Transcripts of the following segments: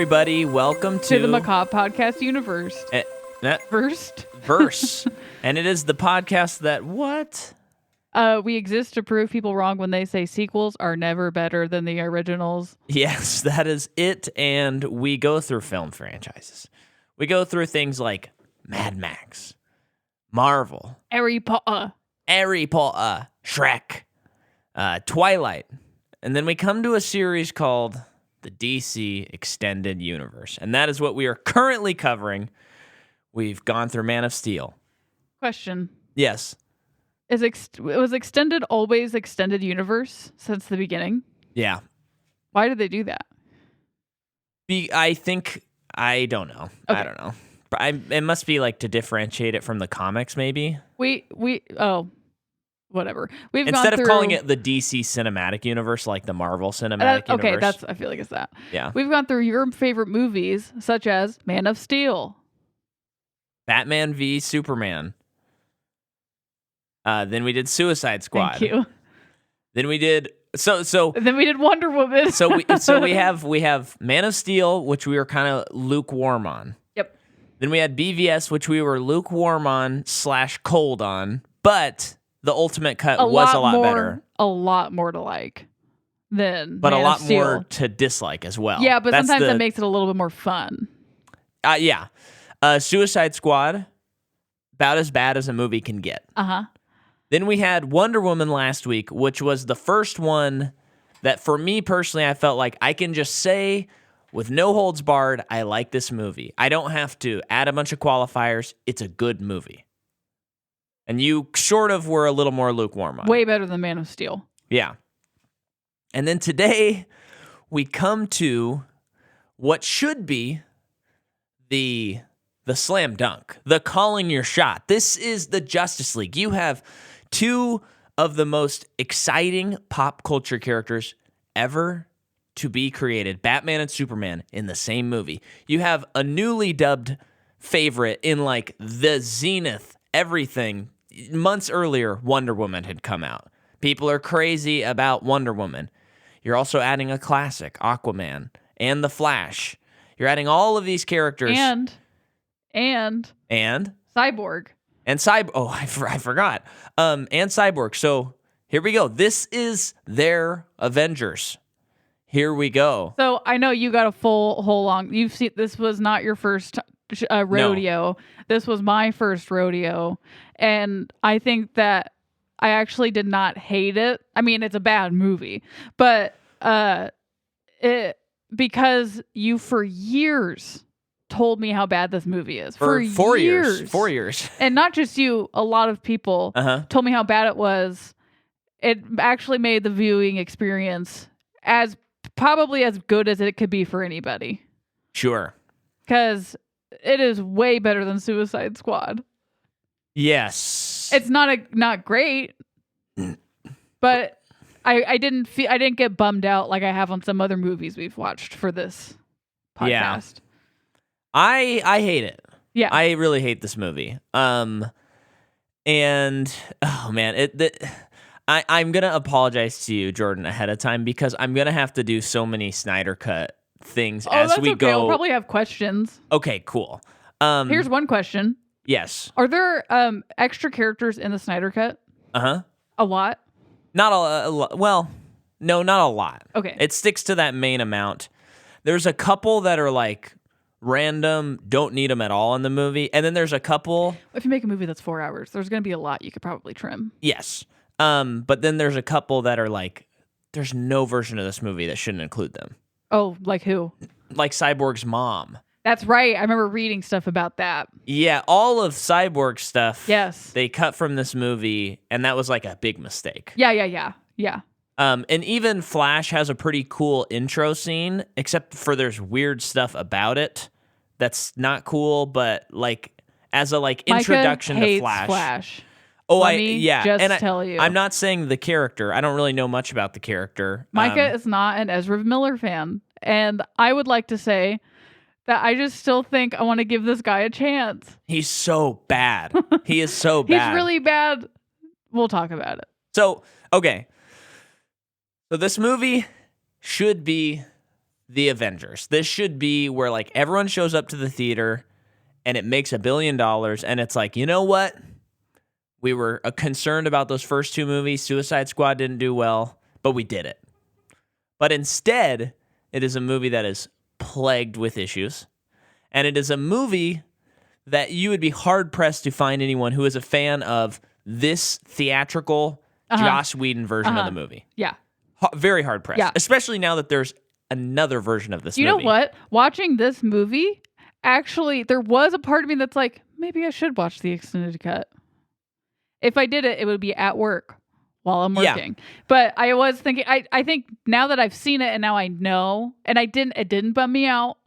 everybody. Welcome to the Macabre Podcast Universe. Verse. And it is the podcast that what? We exist to prove people wrong when they say sequels are never better than the originals. Yes, that is it. And we go through film franchises. We go through things like Mad Max, Marvel, Harry Potter, Shrek, Twilight. And then we come to a series called the DC Extended Universe. And that is what we are currently covering. We've gone through Man of Steel. Question. Yes. Was Extended always Extended Universe since the beginning? Yeah. Why did they do that? I don't know. Okay. I don't know. But it must be like to differentiate it from the comics, maybe. Whatever. Instead of calling it the DC Cinematic Universe, like the Marvel Cinematic Universe. Okay, I feel like it's that. Yeah. We've gone through your favorite movies, such as Man of Steel, Batman v Superman. Then we did Suicide Squad. Thank you. Then we did Then we did Wonder Woman. so we have Man of Steel, which we were kind of lukewarm on. Yep. Then we had BVS, which we were lukewarm on / cold on, but the ultimate cut was a lot better. A lot more to like than but Man a lot of Steel. more to dislike as well. Yeah, but sometimes that makes it a little bit more fun. Yeah. Suicide Squad, about as bad as a movie can get. Uh-huh. Then we had Wonder Woman last week, which was the first one that for me personally, I felt like I can just say with no holds barred, I like this movie. I don't have to add a bunch of qualifiers. It's a good movie. And you sort of were a little more lukewarm on it. Way better than Man of Steel. Yeah. And then today we come to what should be the slam dunk, the calling your shot. This is the Justice League. You have two of the most exciting pop culture characters ever to be created, Batman and Superman, in the same movie. You have a newly dubbed favorite in like the zenith, everything. Months earlier, Wonder Woman had come out. People are crazy about Wonder Woman. You're also adding a classic, Aquaman, and The Flash. You're adding all of these characters. And Cyborg. And Cyborg. Oh, I forgot. And Cyborg. So here we go. This is their Avengers. Here we go. So I know you got a whole long. You've seen this was not your first rodeo. No. This was my first rodeo, and I think that I actually did not hate it. I mean, it's a bad movie, but because you for years told me how bad this movie is. For 4 years. 4 years. And not just you, a lot of people told me how bad it was. It actually made the viewing experience probably as good as it could be for anybody. Sure. Because it is way better than Suicide Squad. Yes. It's not great, but I didn't get bummed out like I have on some other movies we've watched for this podcast. Yeah. I hate it. Yeah. I really hate this movie. And oh man, I'm gonna apologize to you, Jordan, ahead of time because I'm gonna have to do so many Snyder Cut things as we go. We'll probably have questions. Okay, cool. Here's one question. Yes. Are there extra characters in the Snyder Cut? Uh-huh. A lot? Not a lot. Well, no, not a lot. Okay. It sticks to that main amount. There's a couple that are like random, don't need them at all in the movie. And then there's a couple. If you make a movie that's 4 hours, there's going to be a lot you could probably trim. Yes. But then there's a couple that are like, there's no version of this movie that shouldn't include them. Oh, like who? Like Cyborg's mom. That's right. I remember reading stuff about that. Yeah, all of Cyborg's stuff. Yes. They cut from this movie, and that was like a big mistake. Yeah. And even Flash has a pretty cool intro scene, except for there's weird stuff about it that's not cool, but like as a like introduction Micah to hates Flash. Oh, just tell you. I'm not saying the character. I don't really know much about the character. Micah is not an Ezra Miller fan, and I would like to say that I just still think I want to give this guy a chance. He's so bad. He is so bad. He's really bad. We'll talk about it. So, okay. So this movie should be the Avengers. This should be where like everyone shows up to the theater and it makes $1 billion, and it's like, you know what? We were concerned about those first two movies. Suicide Squad didn't do well, but we did it. But instead, it is a movie that is plagued with issues, and it is a movie that you would be hard-pressed to find anyone who is a fan of this theatrical Joss Whedon version of the movie. Yeah. Very hard-pressed, especially now that there's another version of this movie. You know what? Watching this movie, actually, there was a part of me that's like, maybe I should watch the extended cut. If I did it, it would be at work while I'm working. Yeah. But I was thinking, I think now that I've seen it and now I know, and it didn't bum me out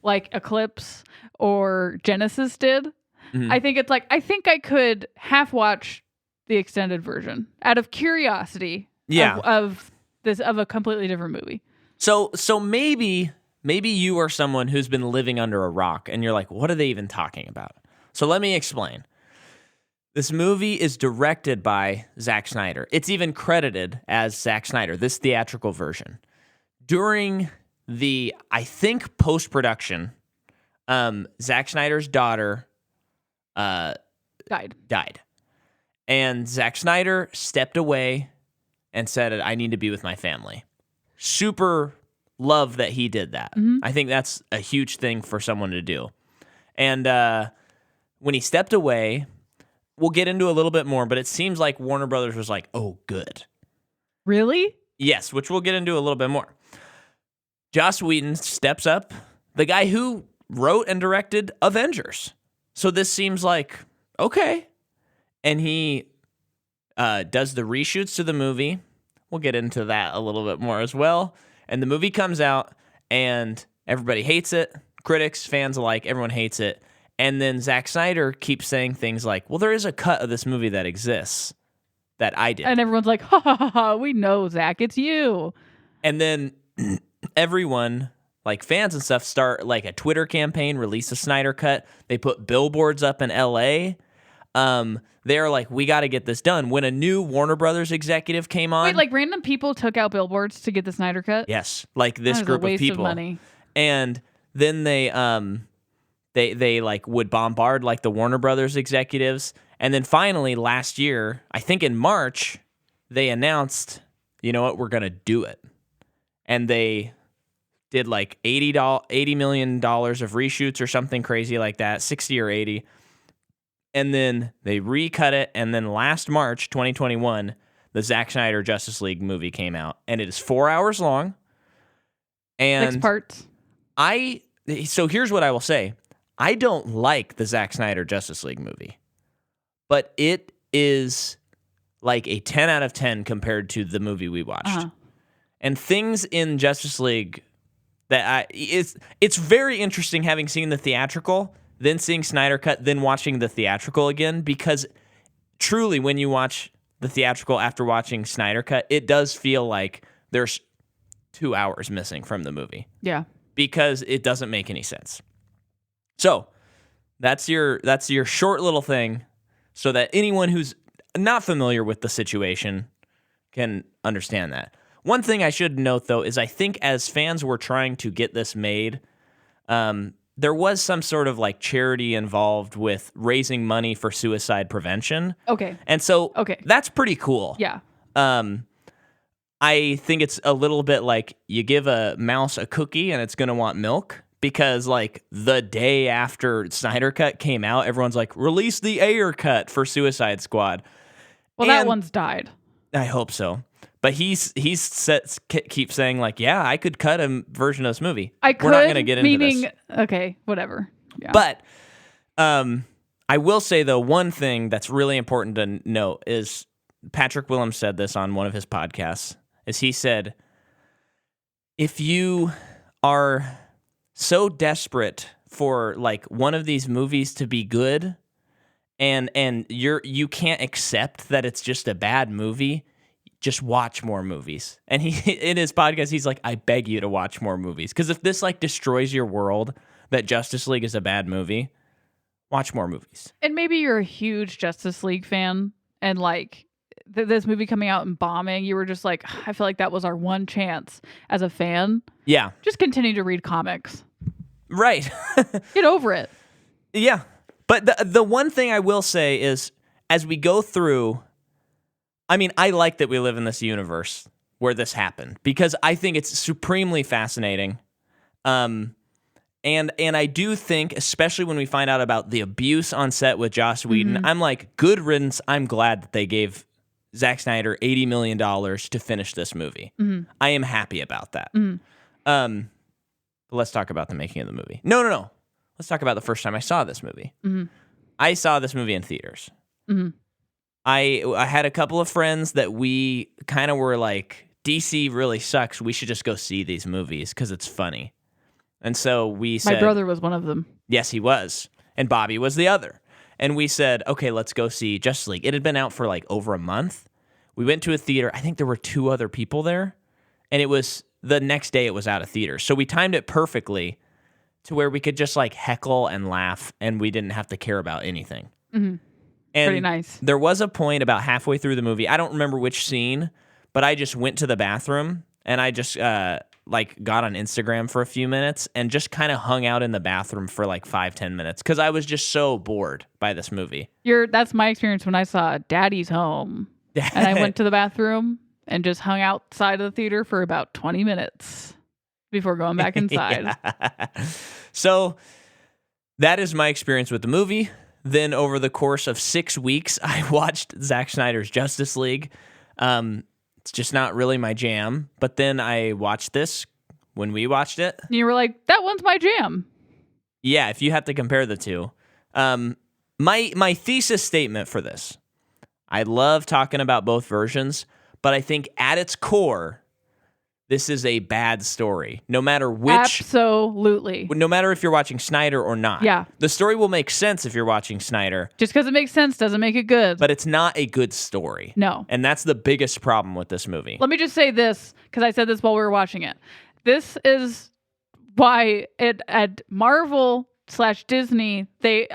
like Eclipse or Genesis did. I think it's like, I think I could half watch the extended version out of curiosity of a completely different movie. So maybe you are someone who's been living under a rock and you're like, what are they even talking about? So let me explain. This movie is directed by Zack Snyder. It's even credited as Zack Snyder, this theatrical version. During the, I think, post-production, Zack Snyder's daughter died. And Zack Snyder stepped away and said, I need to be with my family. Super love that he did that. I think that's a huge thing for someone to do. And when he stepped away, we'll get into a little bit more, but it seems like Warner Brothers was like, oh, good. Really? Yes, which we'll get into a little bit more. Joss Whedon steps up, the guy who wrote and directed Avengers. So this seems like, okay. And he does the reshoots to the movie. We'll get into that a little bit more as well. And the movie comes out, and everybody hates it. Critics, fans alike, everyone hates it. And then Zack Snyder keeps saying things like, well, there is a cut of this movie that exists that I did. And everyone's like, ha, ha, ha, ha, we know, Zack, it's you. And then everyone, like fans and stuff, start like a Twitter campaign, release a Snyder cut. They put billboards up in L.A. They're like, we got to get this done. When a new Warner Brothers executive came on. Wait, like random people took out billboards to get the Snyder cut? Yes, like this group of people. Of money. And then they like would bombard like the Warner Brothers executives. And then finally last year, I think in March, they announced, you know what, we're going to do it. And they did like $80 million of reshoots or something crazy like that, 60 or 80. And then they recut it. And then last March, 2021, the Zack Snyder Justice League movie came out. And it is 4 hours long. And 6 parts. So here's what I will say. I don't like the Zack Snyder Justice League movie, but it is like a 10 out of 10 compared to the movie we watched. And things in Justice League that it's very interesting having seen the theatrical, then seeing Snyder Cut, then watching the theatrical again, because truly when you watch the theatrical after watching Snyder Cut, it does feel like there's 2 hours missing from the movie. Yeah. Because it doesn't make any sense. So that's your short little thing so that anyone who's not familiar with the situation can understand that. One thing I should note, though, is I think as fans were trying to get this made, there was some sort of like charity involved with raising money for suicide prevention. Okay. And so that's pretty cool. Yeah. I think it's a little bit like you give a mouse a cookie and it's going to want milk. Because, like, the day after Snyder Cut came out, everyone's like, release the Ayer cut for Suicide Squad. Well, that one's died. I hope so. But he's keeps saying, like, yeah, I could cut a version of this movie. We're not going to get into this. Okay, whatever. Yeah. But I will say, though, one thing that's really important to note is Patrick Willem said this on one of his podcasts, is he said, if you are so desperate for like one of these movies to be good and you can't accept that it's just a bad movie, just watch more movies. And he in his podcast he's like, I beg you to watch more movies, because if this like destroys your world that Justice League is a bad movie, watch more movies. And maybe you're a huge Justice League fan and like this movie coming out and bombing, you were just like, I feel like that was our one chance as a fan. Yeah. Just continue to read comics. Right. Get over it. Yeah. But the one thing I will say is, as we go through, I mean, I like that we live in this universe where this happened, because I think it's supremely fascinating. And I do think, especially when we find out about the abuse on set with Joss Whedon, I'm like, good riddance. I'm glad that they gave Zack Snyder $80 million to finish this movie. I am happy about that. But let's talk about the making of the movie. No. Let's talk about the first time I saw this movie. I saw this movie in theaters. I had a couple of friends that we kind of were like, DC really sucks. We should just go see these movies because it's funny. And so we said... My brother was one of them. Yes, he was. And Bobby was the other. And we said, okay, let's go see Justice League. It had been out for like over a month. We went to a theater. I think there were 2 other people there. And it was the next day it was out of theaters. So we timed it perfectly to where we could just like heckle and laugh, and we didn't have to care about anything. And pretty nice. There was a point about halfway through the movie, I don't remember which scene, but I just went to the bathroom and I just like got on Instagram for a few minutes and just kind of hung out in the bathroom for like 5-10 minutes because I was just so bored by this movie. That's my experience when I saw Daddy's Home. And I went to the bathroom and just hung outside of the theater for about 20 minutes before going back inside. So that is my experience with the movie. Then over the course of 6 weeks, I watched Zack Snyder's Justice League. It's just not really my jam. But then I watched this when we watched it. You were like, that one's my jam. Yeah, if you have to compare the two. My thesis statement for this, I love talking about both versions, but I think at its core, this is a bad story. No matter which... Absolutely. No matter if you're watching Snyder or not. Yeah. The story will make sense if you're watching Snyder. Just because it makes sense doesn't make it good. But it's not a good story. No. And that's the biggest problem with this movie. Let me just say this, because I said this while we were watching it. This is why at Marvel/Disney, they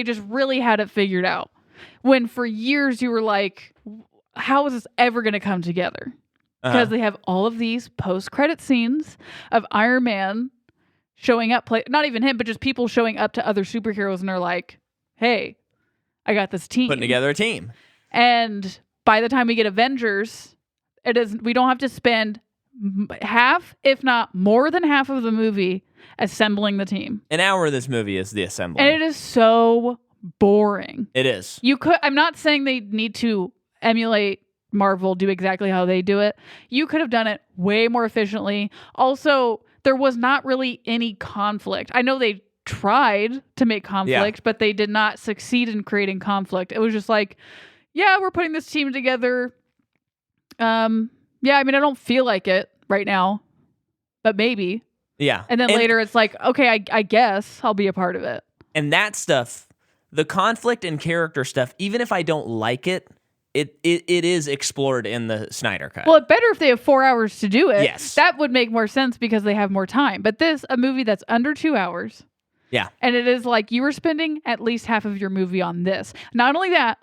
just really had it figured out. When for years you were like, how is this ever going to come together? Because they have all of these post-credit scenes of Iron Man showing up, not even him, but just people showing up to other superheroes, and they're like, hey, I got this team. Putting together a team. And by the time we get Avengers, we don't have to spend half, if not more than half of the movie assembling the team. An hour of this movie is the assembly. And it is so boring. It is. I'm not saying they need to emulate Marvel, do exactly how they do it. You could have done it way more efficiently. Also, there was not really any conflict. I know they tried to make conflict, but they did not succeed in creating conflict. It was just like, yeah, we're putting this team together. I don't feel like it right now, but maybe. Yeah. And then later it's like, okay, I guess I'll be a part of it. And that stuff, the conflict and character stuff, even if I don't like it, it is explored in the Snyder Cut. Well, it's better if they have 4 hours to do it. Yes. That would make more sense because they have more time. But a movie that's under 2 hours. Yeah. And it is like you were spending at least half of your movie on this. Not only that,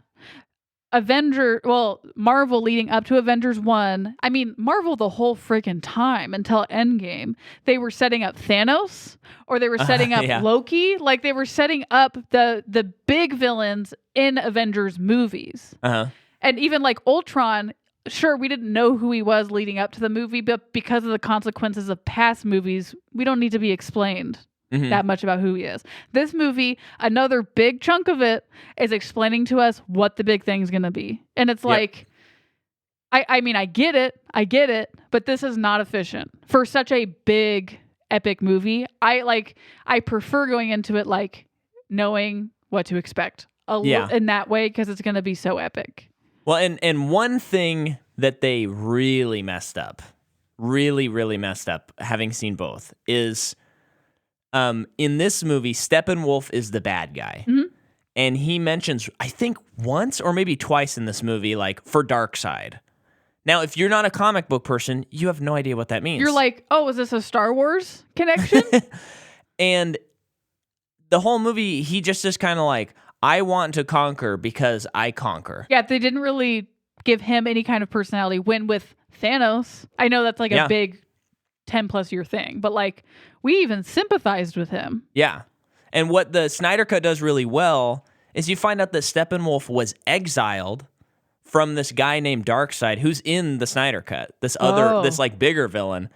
Marvel leading up to Avengers 1, Marvel the whole freaking time until Endgame, they were setting up Thanos or they were setting up Loki. Like they were setting up the big villains in Avengers movies. And even like Ultron, sure, we didn't know who he was leading up to the movie, but because of the consequences of past movies, we don't need to be explained that much about who he is. This movie, another big chunk of it is explaining to us what the big thing's going to be. And it's like, I get it, but this is not efficient. For such a big, epic movie, I prefer going into it like knowing what to expect in that way because it's going to be so epic. Well, and one thing that they really messed up, having seen both, is in this movie, Steppenwolf is the bad guy. And he mentions, I think once or maybe twice in this movie, like, for Darkseid. Now, if you're not a comic book person, you have no idea what that means. You're like, oh, is this a Star Wars connection? And the whole movie, he just is kind of like, I want to conquer because I conquer. Yeah, they didn't really give him any kind of personality. When with Thanos, I know that's like a big 10+ year thing, but like we even sympathized with him. Yeah. And what the Snyder Cut does really well is you find out that Steppenwolf was exiled from this guy named Darkseid, who's in the Snyder Cut, this like bigger villain.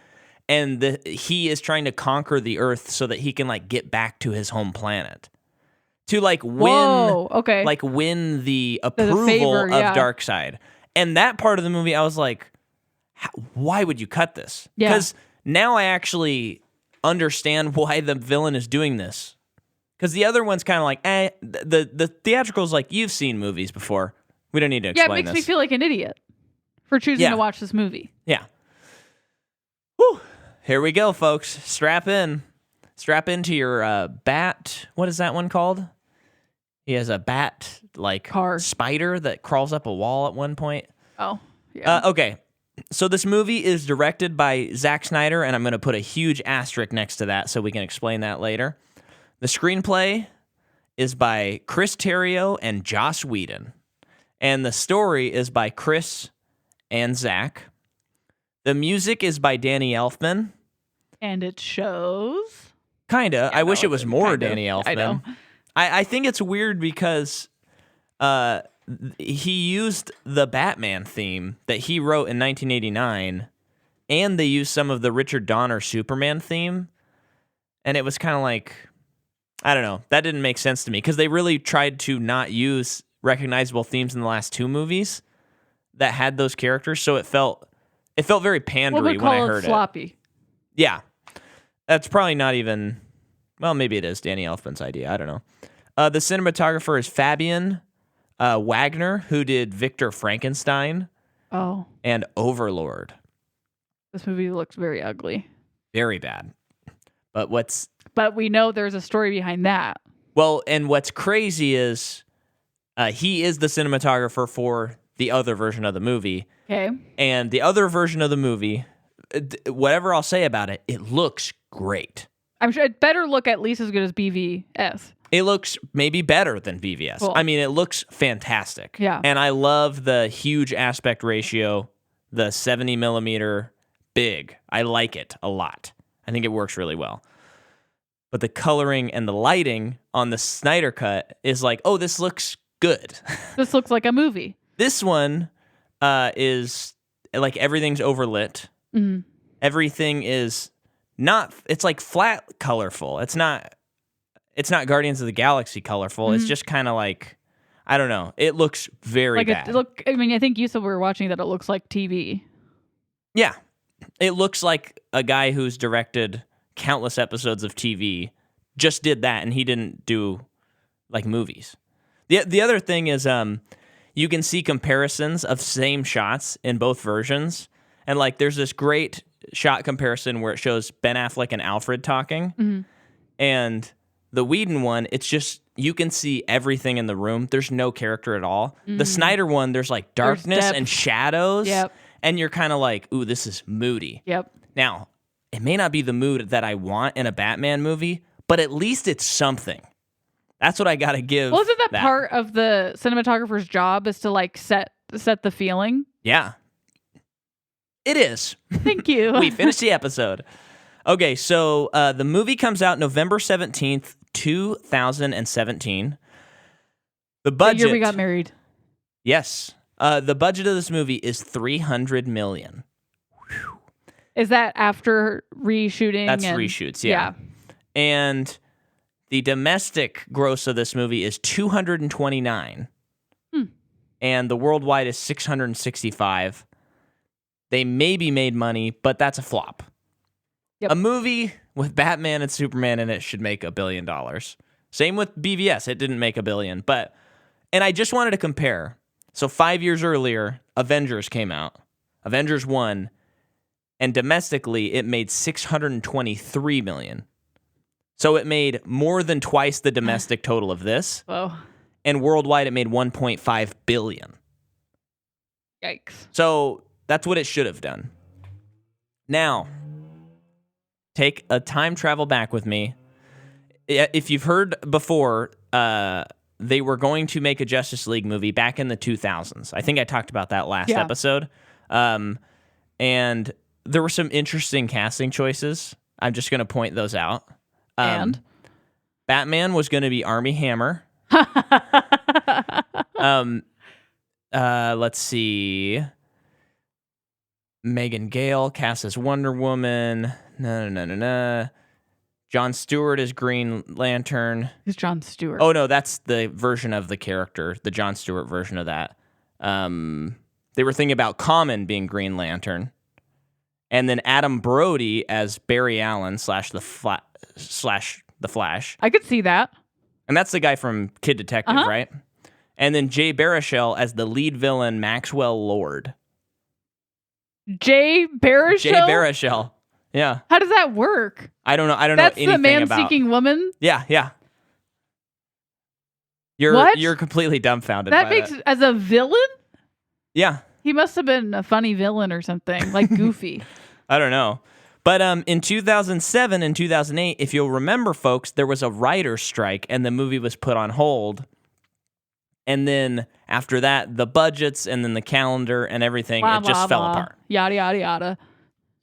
And he is trying to conquer the Earth so that he can like get back to his home planet. To like win, win the approval of Darkseid. And that part of the movie, I was like, why would you cut this? Because now I actually understand why the villain is doing this. Because the other one's kind of like, the theatrical's like, you've seen movies before. We don't need to explain this. Yeah, it makes me feel like an idiot for choosing to watch this movie. Yeah. Whew. Here we go, folks. Strap in. Strap into your bat. What is that one called? He has a bat, like, spider that crawls up a wall at one point. Oh, yeah. Okay. So this movie is directed by Zack Snyder, and I'm going to put a huge asterisk next to that so we can explain that later. The screenplay is by Chris Terrio and Joss Whedon. And the story is by Chris and Zach. The music is by Danny Elfman. And it shows. Kinda. I wish it was more Danny Elfman. I know. I think it's weird because he used the Batman theme that he wrote in 1989, and they used some of the Richard Donner Superman theme. And it was kind of like, I don't know. That didn't make sense to me because they really tried to not use recognizable themes in the last two movies that had those characters, so it felt very pandery when I heard it. Sloppy. Yeah. That's probably not even, well, maybe it is Danny Elfman's idea. I don't know. The cinematographer is Fabian Wagner, who did Victor Frankenstein and Overlord. This movie looks very ugly. Very bad. But we know there's a story behind that. Well, and what's crazy is he is the cinematographer for the other version of the movie. Okay. And the other version of the movie, whatever I'll say about it, it looks great. I'm sure it better look at least as good as BVS. It looks maybe better than BVS. Cool. I mean, it looks fantastic. Yeah. And I love the huge aspect ratio, the 70 millimeter big. I like it a lot. I think it works really well. But the coloring and the lighting on the Snyder Cut is like, oh, this looks good. This looks like a movie. This one is like everything's overlit. Mm-hmm. Everything is not, it's like flat colorful. It's not Guardians of the Galaxy colorful. Mm-hmm. It's just kind of like, I don't know. It looks very bad. I think you said we were watching that it looks like TV. Yeah. It looks like a guy who's directed countless episodes of TV just did that, and he didn't do like movies. The other thing is you can see comparisons of same shots in both versions, and like there's this great shot comparison where it shows Ben Affleck and Alfred talking, mm-hmm. and the Whedon one, it's just you can see everything in the room. There's no character at all. Mm-hmm. The Snyder one, there's like darkness and shadows, yep. and you're kind of like, ooh, this is moody. Yep. Now, it may not be the mood that I want in a Batman movie, but at least it's something. That's what I got to give. Well, isn't that part of the cinematographer's job is to like set the feeling? Yeah. It is. Thank you. We finished the episode. Okay, so the movie comes out November 17th, 2017. The budget... The year we got married. Yes. The budget of this movie is $300 million. Whew. Is that after reshooting? That's reshoots, yeah. And the domestic gross of this movie is 229. And the worldwide is 665. They maybe made money, but that's a flop. Yep. A movie with Batman and Superman in it should make $1 billion. Same with BVS. It didn't make $1 billion. And I just wanted to compare. So 5 years earlier, Avengers came out. Avengers 1. And domestically, it made $623 million. So it made more than twice the domestic total of this. Oh. And worldwide, it made $1.5 billion. Yikes. So that's what it should have done. Now, take a time travel back with me. If you've heard before, the they were going to make a Justice League movie back in the 2000s. I think I talked about that last episode. And there were some interesting casting choices. I'm just going to point those out. And Batman was going to be Armie Hammer. Let's see. Megan Gale cast as Wonder Woman. No. Jon Stewart is Green Lantern. Who's Jon Stewart? Oh, no, that's the version of the character, the Jon Stewart version of that. They were thinking about Common being Green Lantern. And then Adam Brody as Barry Allen / the Flash. I could see that. And that's the guy from Kid Detective, right? And then Jay Baruchel as the lead villain, Maxwell Lord. Jay Baruchel? Jay Baruchel. Yeah. How does that work? I don't know. I don't That's know anything the about. man-seeking woman? Yeah. You're completely dumbfounded. That makes as a villain? Yeah. He must have been a funny villain or something, like Goofy. I don't know. But in 2007 and 2008, if you'll remember, folks, there was a writer's strike and the movie was put on hold. And then after that, the budgets and then the calendar and everything, it just fell apart. Yada, yada, yada.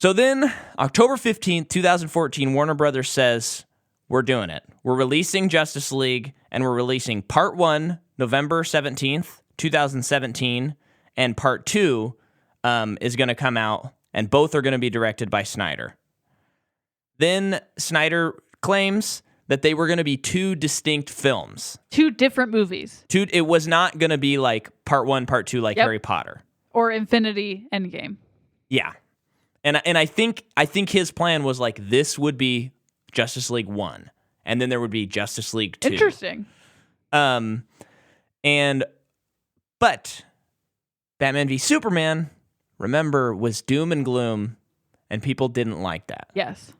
So then, October 15th, 2014, Warner Brothers says, we're doing it. We're releasing Justice League, and we're releasing Part 1, November 17th, 2017, and Part 2 is going to come out, and both are going to be directed by Snyder. Then Snyder claims that they were going to be two distinct films. Two different movies. It was not going to be like Part 1, Part 2 like Harry Potter. Or Infinity Endgame. Yeah. And I think his plan was like this would be Justice League 1 and then there would be Justice League 2. Interesting. But Batman v Superman, remember, was doom and gloom and people didn't like that. Yes.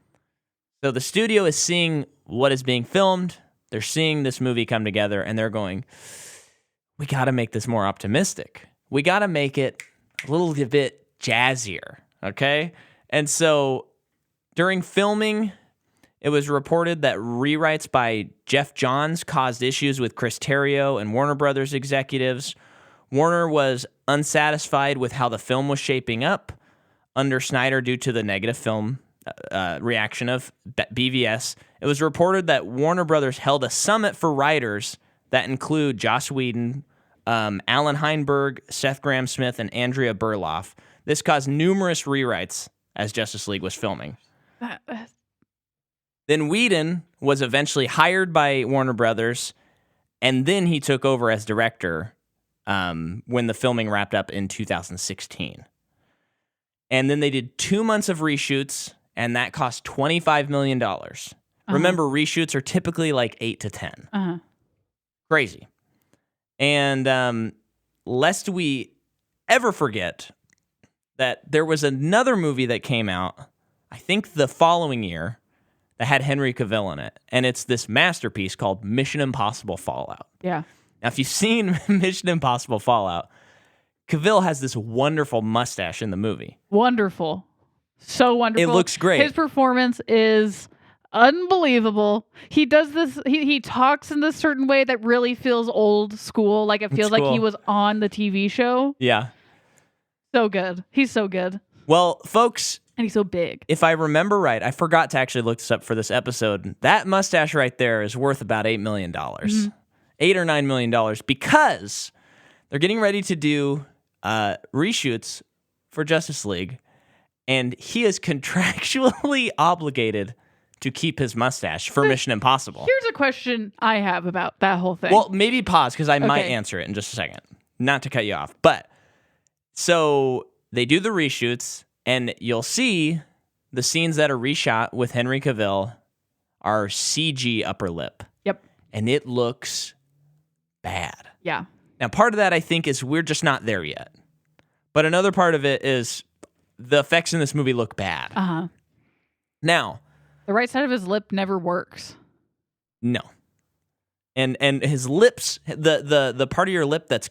So the studio is seeing what is being filmed. They're seeing this movie come together and they're going, we got to make this more optimistic. We got to make it a little bit jazzier. Okay? And so during filming, it was reported that rewrites by Jeff Johns caused issues with Chris Terrio and Warner Brothers executives. Warner was unsatisfied with how the film was shaping up under Snyder due to the negative film reaction of BVS. It was reported that Warner Brothers held a summit for writers that include Joss Whedon, Alan Heinberg, Seth Grahame-Smith, and Andrea Berloff. This caused numerous rewrites as Justice League was filming. Then Whedon was eventually hired by Warner Brothers, and then he took over as director when the filming wrapped up in 2016. And then they did 2 months of reshoots, and that cost $25 million. Remember, reshoots are typically like 8 to 10. Crazy. And lest we ever forget that there was another movie that came out, I think the following year, that had Henry Cavill in it. And it's this masterpiece called Mission Impossible Fallout. Yeah. Now, if you've seen Mission Impossible Fallout, Cavill has this wonderful mustache in the movie. Wonderful. So wonderful. It looks great. His performance is unbelievable. He does this, he talks in this certain way that really feels old school. Like it feels like he was on the TV show. Yeah. So good. He's so good. Well, folks, and he's so big. If I remember right, I forgot to actually look this up for this episode. That mustache right there is worth about $8 million. $8 or $9 million because they're getting ready to do reshoots for Justice League, and he is contractually obligated to keep his mustache for Mission Impossible. Here's a question I have about that whole thing. Well, maybe pause because I might answer it in just a second. Not to cut you off, but so they do the reshoots, and you'll see the scenes that are reshot with Henry Cavill are CG upper lip. Yep. And it looks bad. Yeah. Now, part of that, I think, is we're just not there yet. But another part of it is the effects in this movie look bad. Uh-huh. Now, the right side of his lip never works. No. And his lips, the part of your lip that's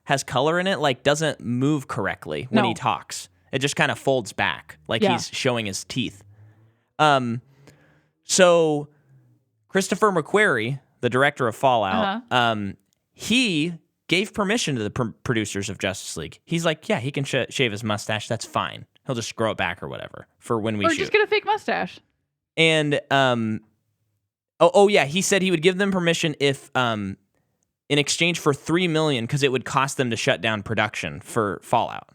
has color in it, like doesn't move correctly when he talks. It just kind of folds back like he's showing his teeth. So Christopher McQuarrie, the director of Fallout, he gave permission to the producers of Justice League. He's like, yeah, he can shave his mustache. That's fine. He'll just grow it back or whatever for when we shoot. Or just get a fake mustache. And he said he would give them permission if in exchange for $3 million, because it would cost them to shut down production for Fallout.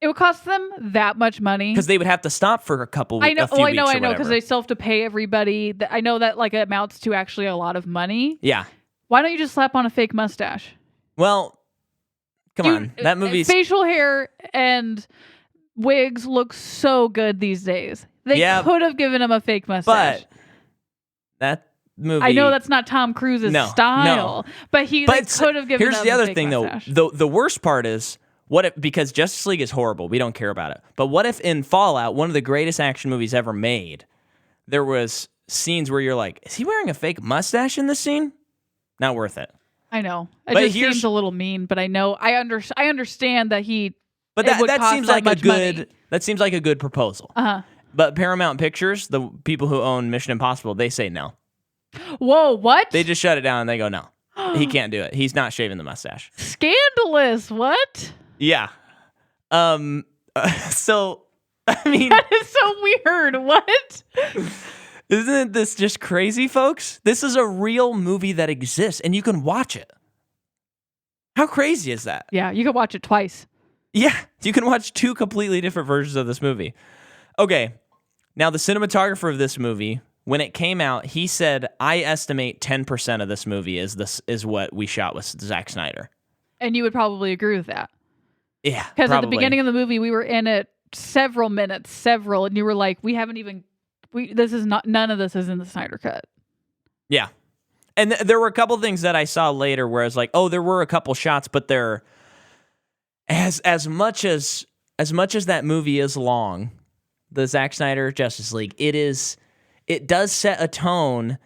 It would cost them that much money because they would have to stop for a couple. I know, I know, because they still have to pay everybody. I know that like it amounts to actually a lot of money. Yeah. Why don't you just slap on a fake mustache? Well, come on, that movie's facial hair and wigs look so good these days. They could have given him a fake mustache. But that movie, I know that's not Tom Cruise's style, but he could have given him a fake mustache. Here's the other thing, though. The worst part is, what if, because Justice League is horrible, we don't care about it. But what if in Fallout, one of the greatest action movies ever made, there was scenes where you're like, is he wearing a fake mustache in this scene? Not worth it. I know. It just seems a little mean, but I know I understand that he. But that seems like a good money. That seems like a good proposal. But Paramount Pictures, the people who own Mission Impossible, they say no. Whoa, what? They just shut it down and they go, no, he can't do it. He's not shaving the mustache. Scandalous. What? Yeah. So, I mean, that is so weird. What? Isn't this just crazy, folks? This is a real movie that exists and you can watch it. How crazy is that? Yeah, you can watch it twice. Yeah, you can watch two completely different versions of this movie. Okay, now the cinematographer of this movie, when it came out, he said, I estimate 10% of this movie is what we shot with Zack Snyder. And you would probably agree with that. Yeah, because at the beginning of the movie, we were in it several minutes, and you were like, none of this is in the Snyder Cut. Yeah. And there were a couple things that I saw later where I was like, oh, there were a couple shots, but they're as much as that movie is long, the Zack Snyder Justice League, it does set a tone.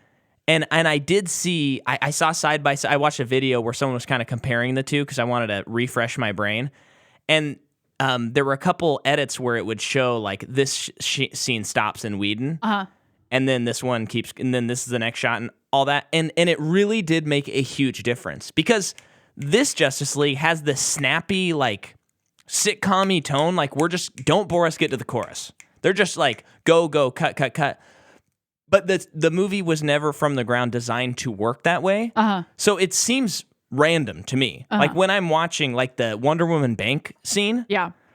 And I did see, I saw side by side, I watched a video where someone was kind of comparing the two because I wanted to refresh my brain. And there were a couple edits where it would show like this scene stops in Whedon. And then this one keeps, and then this is the next shot and all that. And it really did make a huge difference because this Justice League has this snappy, like sitcom-y tone. Like don't bore us, get to the chorus. They're just like, go, cut, cut, cut. But the movie was never from the ground designed to work that way. So it seems random to me. Like when I'm watching like the Wonder Woman bank scene,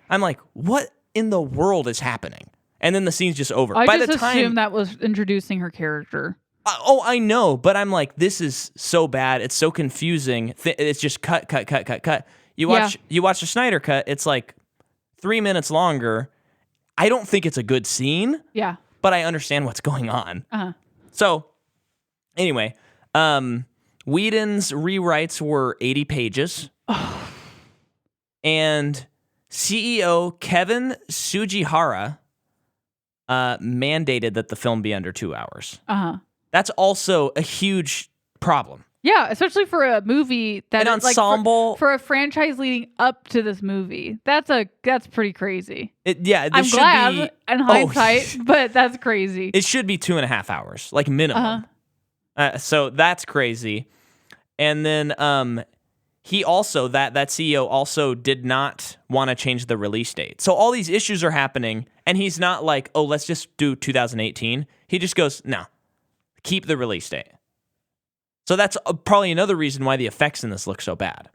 I'm like, what in the world is happening? And then the scene's just over. I just assumed that was introducing her character. I know, but I'm like, this is so bad. It's so confusing. It's just cut, cut, cut, cut, cut. You watch the Snyder Cut, it's like 3 minutes longer. I don't think it's a good scene. Yeah. But I understand what's going on. So, anyway, Whedon's rewrites were 80 pages. And CEO Kevin Sugihara mandated that the film be under 2 hours. That's also a huge problem. Yeah, especially for a movie that an ensemble like for a franchise leading up to this movie. That's pretty crazy. I'm glad in hindsight, but that's crazy. It should be 2.5 hours, like minimum. So that's crazy. And then he also that CEO also did not want to change the release date. So all these issues are happening, and he's not like, oh, let's just do 2018. He just goes, no, keep the release date. So that's probably another reason why the effects in this look so bad.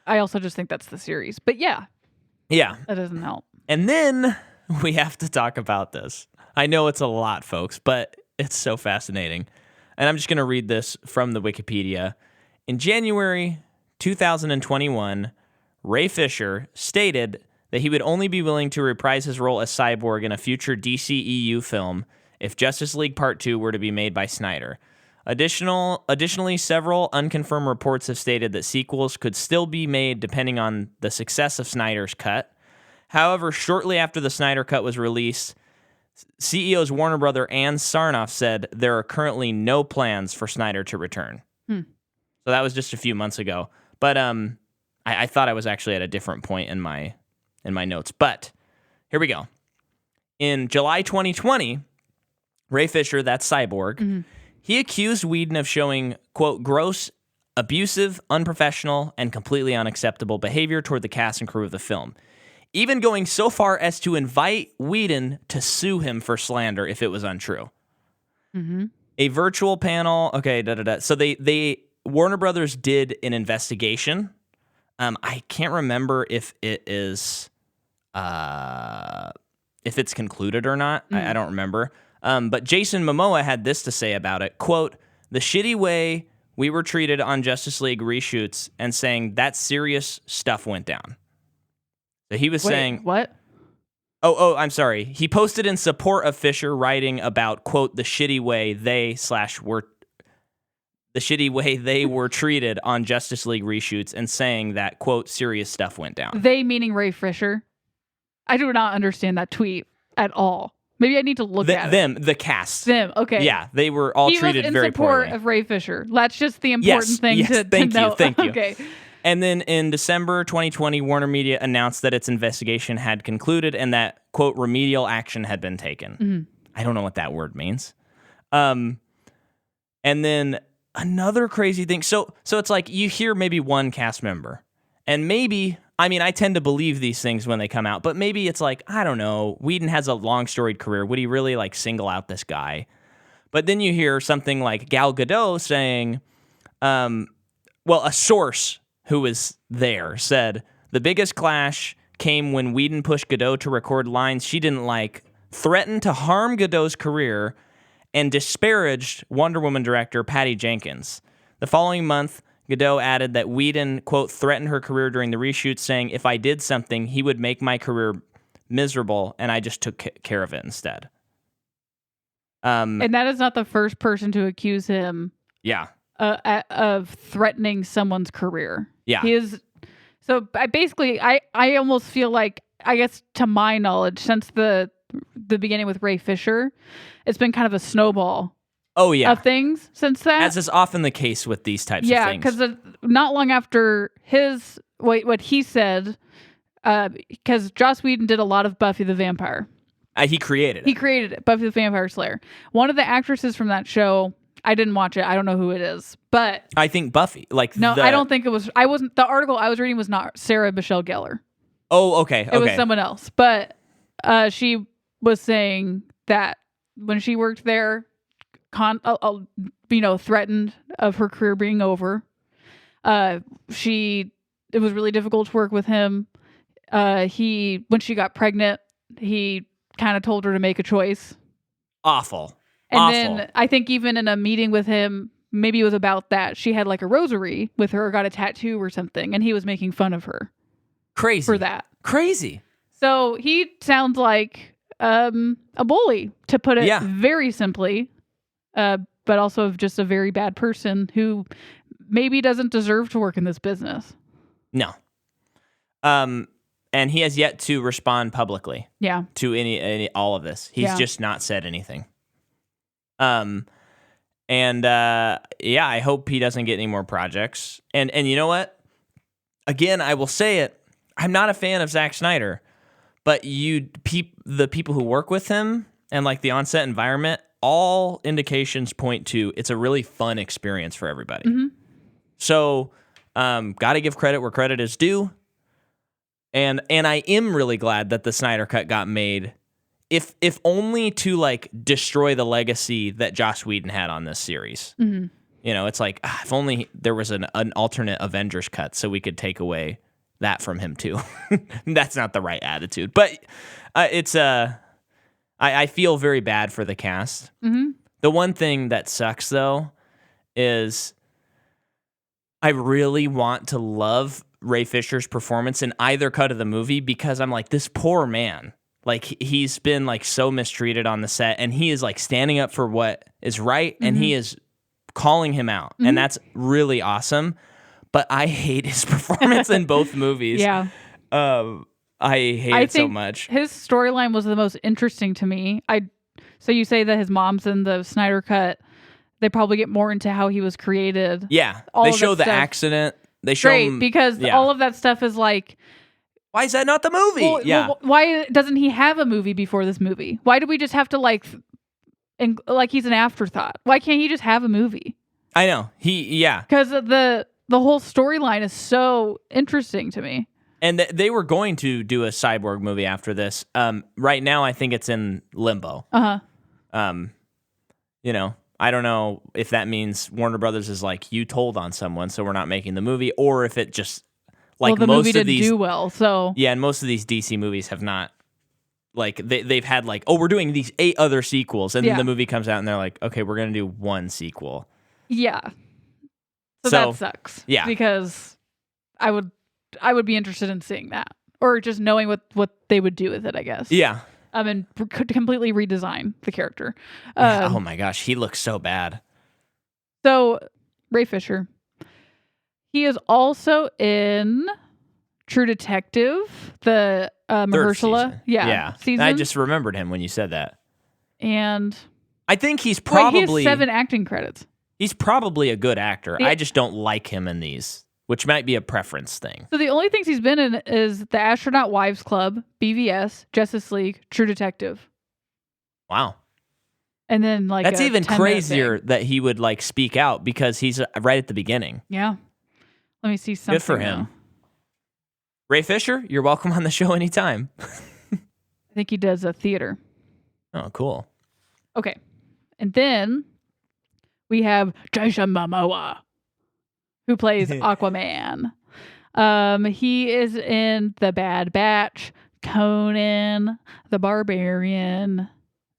I also just think that's the series. But yeah. Yeah. That doesn't help. And then we have to talk about this. I know it's a lot, folks, but it's so fascinating. And I'm just going to read this from the Wikipedia. In January 2021, Ray Fisher stated that he would only be willing to reprise his role as Cyborg in a future DCEU film if Justice League Part 2 were to be made by Snyder. Additionally, several unconfirmed reports have stated that sequels could still be made depending on the success of Snyder's cut. However, shortly after the Snyder Cut was released, CEOs Warner Brother and Sarnoff said there are currently no plans for Snyder to return. So that was just a few months ago. But I thought I was actually at a different point in my notes. But here we go. In July 2020, Ray Fisher, that's Cyborg, He accused Whedon of showing, quote, gross, abusive, unprofessional, and completely unacceptable behavior toward the cast and crew of the film, even going so far as to invite Whedon to sue him for slander if it was untrue. Mm-hmm. A virtual panel, okay, So they Warner Brothers did an investigation. I can't remember if it is, if it's concluded or not. I don't remember. But Jason Momoa had this to say about it, quote, the shitty way we were treated on Justice League reshoots, and saying that serious stuff went down. So he was saying... What? Oh, I'm sorry. He posted in support of Fisher, writing about, quote, the shitty way they were treated on Justice League reshoots, and saying that, quote, serious stuff went down. They meaning Ray Fisher? I do not understand that tweet at all. Maybe I need to look at it. The cast. Them, okay. Yeah, they were all treated very poorly. He was in support of Ray Fisher. That's just the important thing to know. Thank you. Okay. And then in December 2020, Warner Media announced that its investigation had concluded and that, quote, remedial action had been taken. Mm-hmm. I don't know what that word means. And then another crazy thing. So it's like you hear maybe one cast member, and maybe... I mean, I tend to believe these things when they come out, but maybe it's like, I don't know, Whedon has a long storied career. Would he really like single out this guy? But then you hear something like Gal Gadot saying, a source who was there said, the biggest clash came when Whedon pushed Gadot to record lines she didn't like, threatened to harm Gadot's career, and disparaged Wonder Woman director Patty Jenkins. The following month, Gadot added that Whedon, quote, threatened her career during the reshoots, saying, if I did something, he would make my career miserable, and I just took care of it instead. And that is not the first person to accuse him of threatening someone's career. Yeah. He is... So I almost feel like, I guess to my knowledge, since the beginning with Ray Fisher, it's been kind of a snowball. Oh, yeah. Of things since that. As is often the case with these types of things. Yeah, because not long after what he said, because Joss Whedon did a lot of Buffy the Vampire. He created it. He created it, Buffy the Vampire Slayer. One of the actresses from that show, I didn't watch it. I don't know who it is, but... I think Buffy. I don't think it was... The article I was reading was not Sarah Michelle Gellar. Oh, okay. It was someone else. But she was saying that when she worked there... threatened of her career being over. It was really difficult to work with him. When she got pregnant, he kind of told her to make a choice. Awful. Then I think even in a meeting with him, maybe it was about that, she had like a rosary with her, got a tattoo or something, and he was making fun of her. Crazy. For that. Crazy. So he sounds like a bully, to put it very simply. But also just a very bad person who maybe doesn't deserve to work in this business. No. And he has yet to respond publicly. Yeah. To all of this. He's just not said anything. I hope he doesn't get any more projects. And you know what? Again, I will say it. I'm not a fan of Zack Snyder, but the people who work with him and like the on-set environment, all indications point to it's a really fun experience for everybody. Mm-hmm. So, got to give credit where credit is due. And I am really glad that the Snyder Cut got made, if only to like destroy the legacy that Joss Whedon had on this series. Mm-hmm. You know, it's like, if only there was an alternate Avengers cut so we could take away that from him too. That's not the right attitude, but it's I feel very bad for the cast. Mm-hmm. The one thing that sucks, though, is I really want to love Ray Fisher's performance in either cut of the movie, because I'm like, this poor man. Like, he's been like so mistreated on the set, and he is like standing up for what is right, and he is calling him out, and that's really awesome. But I hate his performance in both movies. Yeah. I hate it so much. His storyline was the most interesting to me. So you say that his mom's in the Snyder Cut. They probably get more into how he was created. Yeah. They show the accident. They show him, because all of that stuff is like, why is that not the movie? Well, why doesn't he have a movie before this movie? Why do we just have to like and like he's an afterthought. Why can't he just have a movie? I know. Because the whole storyline is so interesting to me. And they were going to do a Cyborg movie after this. Right now, I think it's in limbo. You know, I don't know if that means Warner Brothers is like, you told on someone, so we're not making the movie, or if it just like the most movie of didn't these do well. So yeah, and most of these DC movies have not. Like they've had like, oh, we're doing these 8 other sequels, and then the movie comes out, and they're like, okay, we're gonna do 1 sequel. Yeah. So that sucks. Yeah, because I would be interested in seeing that, or just knowing what they would do with it, I guess. Yeah. And could completely redesign the character. Oh my gosh, he looks so bad. So Ray Fisher, he is also in True Detective, the Mahershala season. I just remembered him when you said that. And I think he's probably he has 7 acting credits. He's probably a good actor. I just don't like him in these, which might be a preference thing. So the only things he's been in is The Astronaut Wives Club, BVS, Justice League, True Detective. Wow. And then like that's even crazier that he would like speak out because he's right at the beginning. Yeah. Let me see something. Good for him. Ray Fisher, you're welcome on the show anytime. I think he does a theater. Oh, cool. Okay. And then we have Jason Momoa, who plays Aquaman. He is in The Bad Batch, Conan, The Barbarian.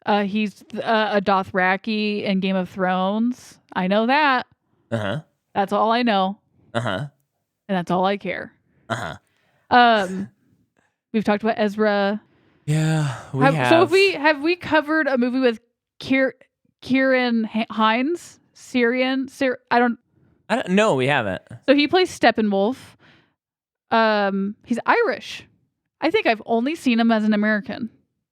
He's a Dothraki in Game of Thrones. I know that. Uh-huh. That's all I know. Uh-huh. And that's all I care. Uh-huh. We've talked about Ezra. Yeah, we have. So have we covered a movie with Kieran Hines? I don't know. We haven't. So he plays Steppenwolf. He's Irish. I think I've only seen him as an American.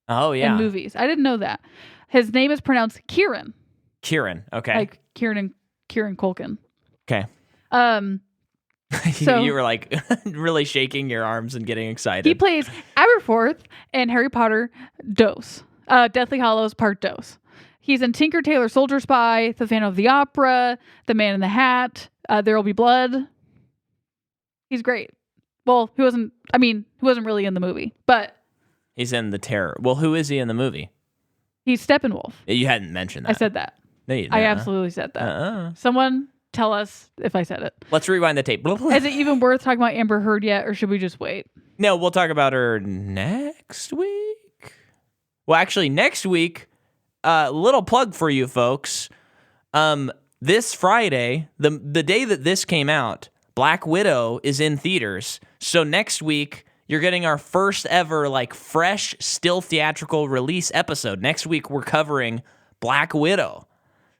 Oh yeah. In movies. I didn't know that. His name is pronounced Kieran. Kieran. Okay. Like Kieran Culkin. Okay. So you were like really shaking your arms and getting excited. He plays Aberforth in Harry Potter Dose. Deathly Hallows Part Dose. He's in Tinker Tailor Soldier Spy, The Phantom of the Opera, The Man in the Hat, There Will Be Blood. He's great. Well, he wasn't really in the movie, but he's in The Terror. Well, who is he in the movie? He's Steppenwolf. You hadn't mentioned that. I said that. No, you didn't. I absolutely said that. Someone tell us if I said it. Let's rewind the tape. Is it even worth talking about Amber Heard yet, or should we just wait? No, we'll talk about her next week. Well, actually, next week, little plug for you folks. This Friday, the day that this came out, Black Widow is in theaters. So next week, you're getting our first ever, like, fresh, still theatrical release episode. Next week, we're covering Black Widow.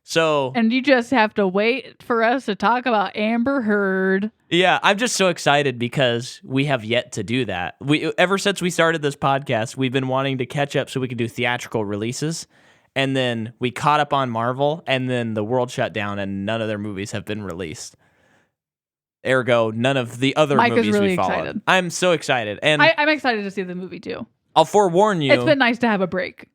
So, and you just have to wait for us to talk about Amber Heard. Yeah, I'm just so excited because we have yet to do that. Ever since we started this podcast, we've been wanting to catch up so we can do theatrical releases. And then we caught up on Marvel, and then the world shut down, and none of their movies have been released. Ergo, none of the other movies really we followed. Excited. I'm so excited. And I'm excited to see the movie too. I'll forewarn you. It's been nice to have a break.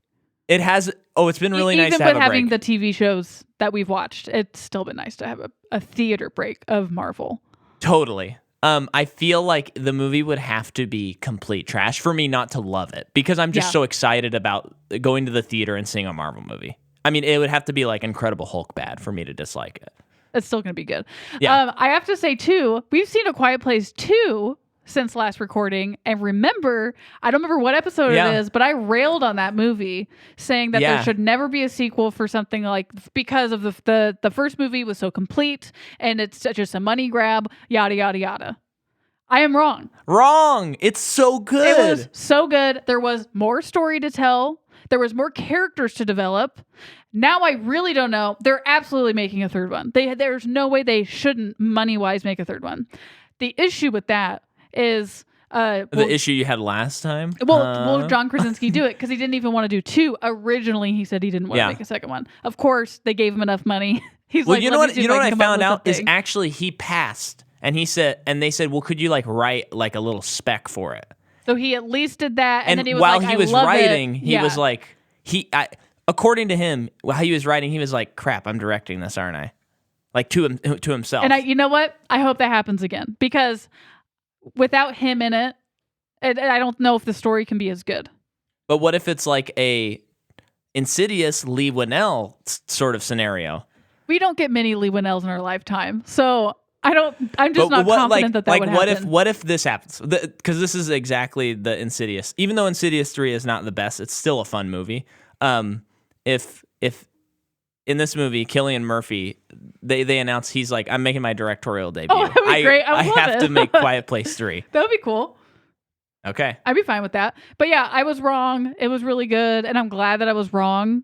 It has. Oh, it's been really nice to have a break. Even with having the TV shows that we've watched, it's still been nice to have a theater break of Marvel. Totally. I feel like the movie would have to be complete trash for me not to love it because I'm just so excited about going to the theater and seeing a Marvel movie. I mean, it would have to be like Incredible Hulk bad for me to dislike it. It's still going to be good. Yeah. I have to say, too, we've seen A Quiet Place 2 since last recording. And remember, I don't remember what episode it is, but I railed on that movie saying that there should never be a sequel for something like, because of the first movie was so complete and it's just a money grab, yada, yada, yada. I am wrong. Wrong. It's so good. It was so good. There was more story to tell. There was more characters to develop. Now I really don't know. They're absolutely making a third one. There's no way they shouldn't money-wise make a third one. The issue with that is the issue you had last time. Will John Krasinski do it because he didn't even want to do 2. Originally, he said he didn't want to make a second one. Of course, they gave him enough money. He's you know what I found out is actually he passed, and they said, well, could you like write like a little spec for it? So he at least did that, and then he was while like, he was writing, he was like according to him, how he was writing, he was like, "Crap, I'm directing this, aren't I?" Like to himself. And you know what? I hope that happens again because without him in it, I don't know if the story can be as good. But what if it's like a Insidious Lee Winnell sort of scenario? We don't get many Lee Winnells in our lifetime, so I'm just not confident that would happen. What if this happens? Because this is exactly the Insidious. Even though Insidious 3 is not the best, it's still a fun movie. If in this movie, Cillian Murphy, they announce he's like, I'm making my directorial debut. Oh, that'd be great. I have to make Quiet Place 3. That would be cool. Okay. I'd be fine with that. But yeah, I was wrong. It was really good, and I'm glad that I was wrong.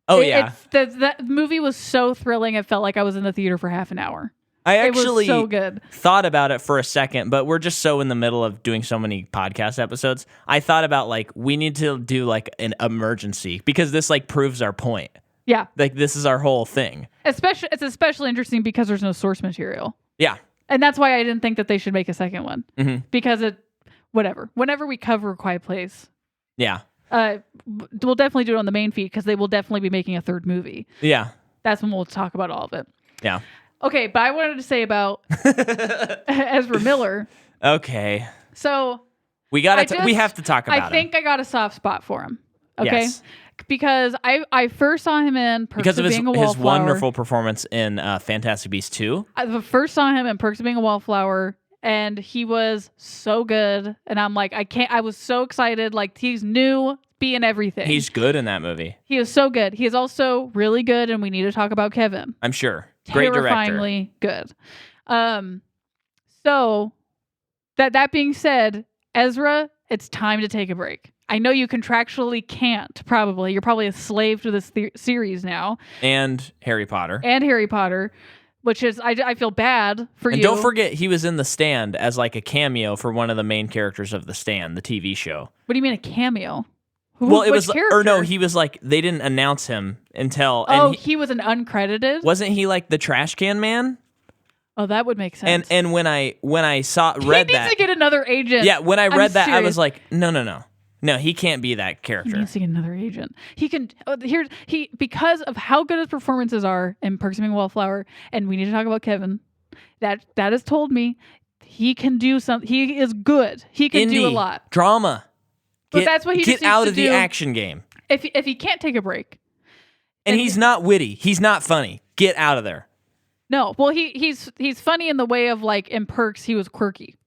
Oh, yeah. That movie was so thrilling, it felt like I was in the theater for half an hour. I actually so good. thought about it for a second, but we're just so in the middle of doing so many podcast episodes. I thought about, like, we need to do, like, an emergency, because this, like, proves our point. Yeah. Like, this is our whole thing. It's especially interesting because there's no source material. Yeah. And that's why I didn't think that they should make a second one. Mm-hmm. Because whatever. Whenever we cover Quiet Place. Yeah. We'll definitely do it on the main feed because they will definitely be making a third movie. Yeah. That's when we'll talk about all of it. Yeah. Okay, but I wanted to say about Ezra Miller. Okay. So we have to talk about him. I think I got a soft spot for him. Okay. Yes. Because I first saw him in Perks of Being a Wallflower. His wonderful performance in Fantastic Beasts 2. I first saw him in Perks of Being a Wallflower, and he was so good. And I'm like, I was so excited. Like, he's new, being everything. He's good in that movie. He is so good. He is also really good, and we need to talk about Kevin. I'm sure. Great director. Terrifyingly good. So that being said, Ezra, it's time to take a break. I know you contractually can't, probably. You're probably a slave to this series now. And Harry Potter. Which is, I feel bad for you. And don't forget, he was in The Stand as like a cameo for one of the main characters of The Stand, the TV show. What do you mean a cameo? He was like, they didn't announce him until... he was an uncredited? Wasn't he like the trash can man? Oh, that would make sense. And when I read that... He needs to get another agent. Yeah, when I read that, I was like, no. No, he can't be that character. He needs to get another agent. He can... because of how good his performances are in Perks of Being a Wallflower, and we need to talk about Kevin, that has told me he can do something. He is good. He can do a lot. Drama. But that's what he get out of the action game. If he can't take a break, and he's not witty, he's not funny. Get out of there. No, well he's funny in the way of like in Perks he was quirky.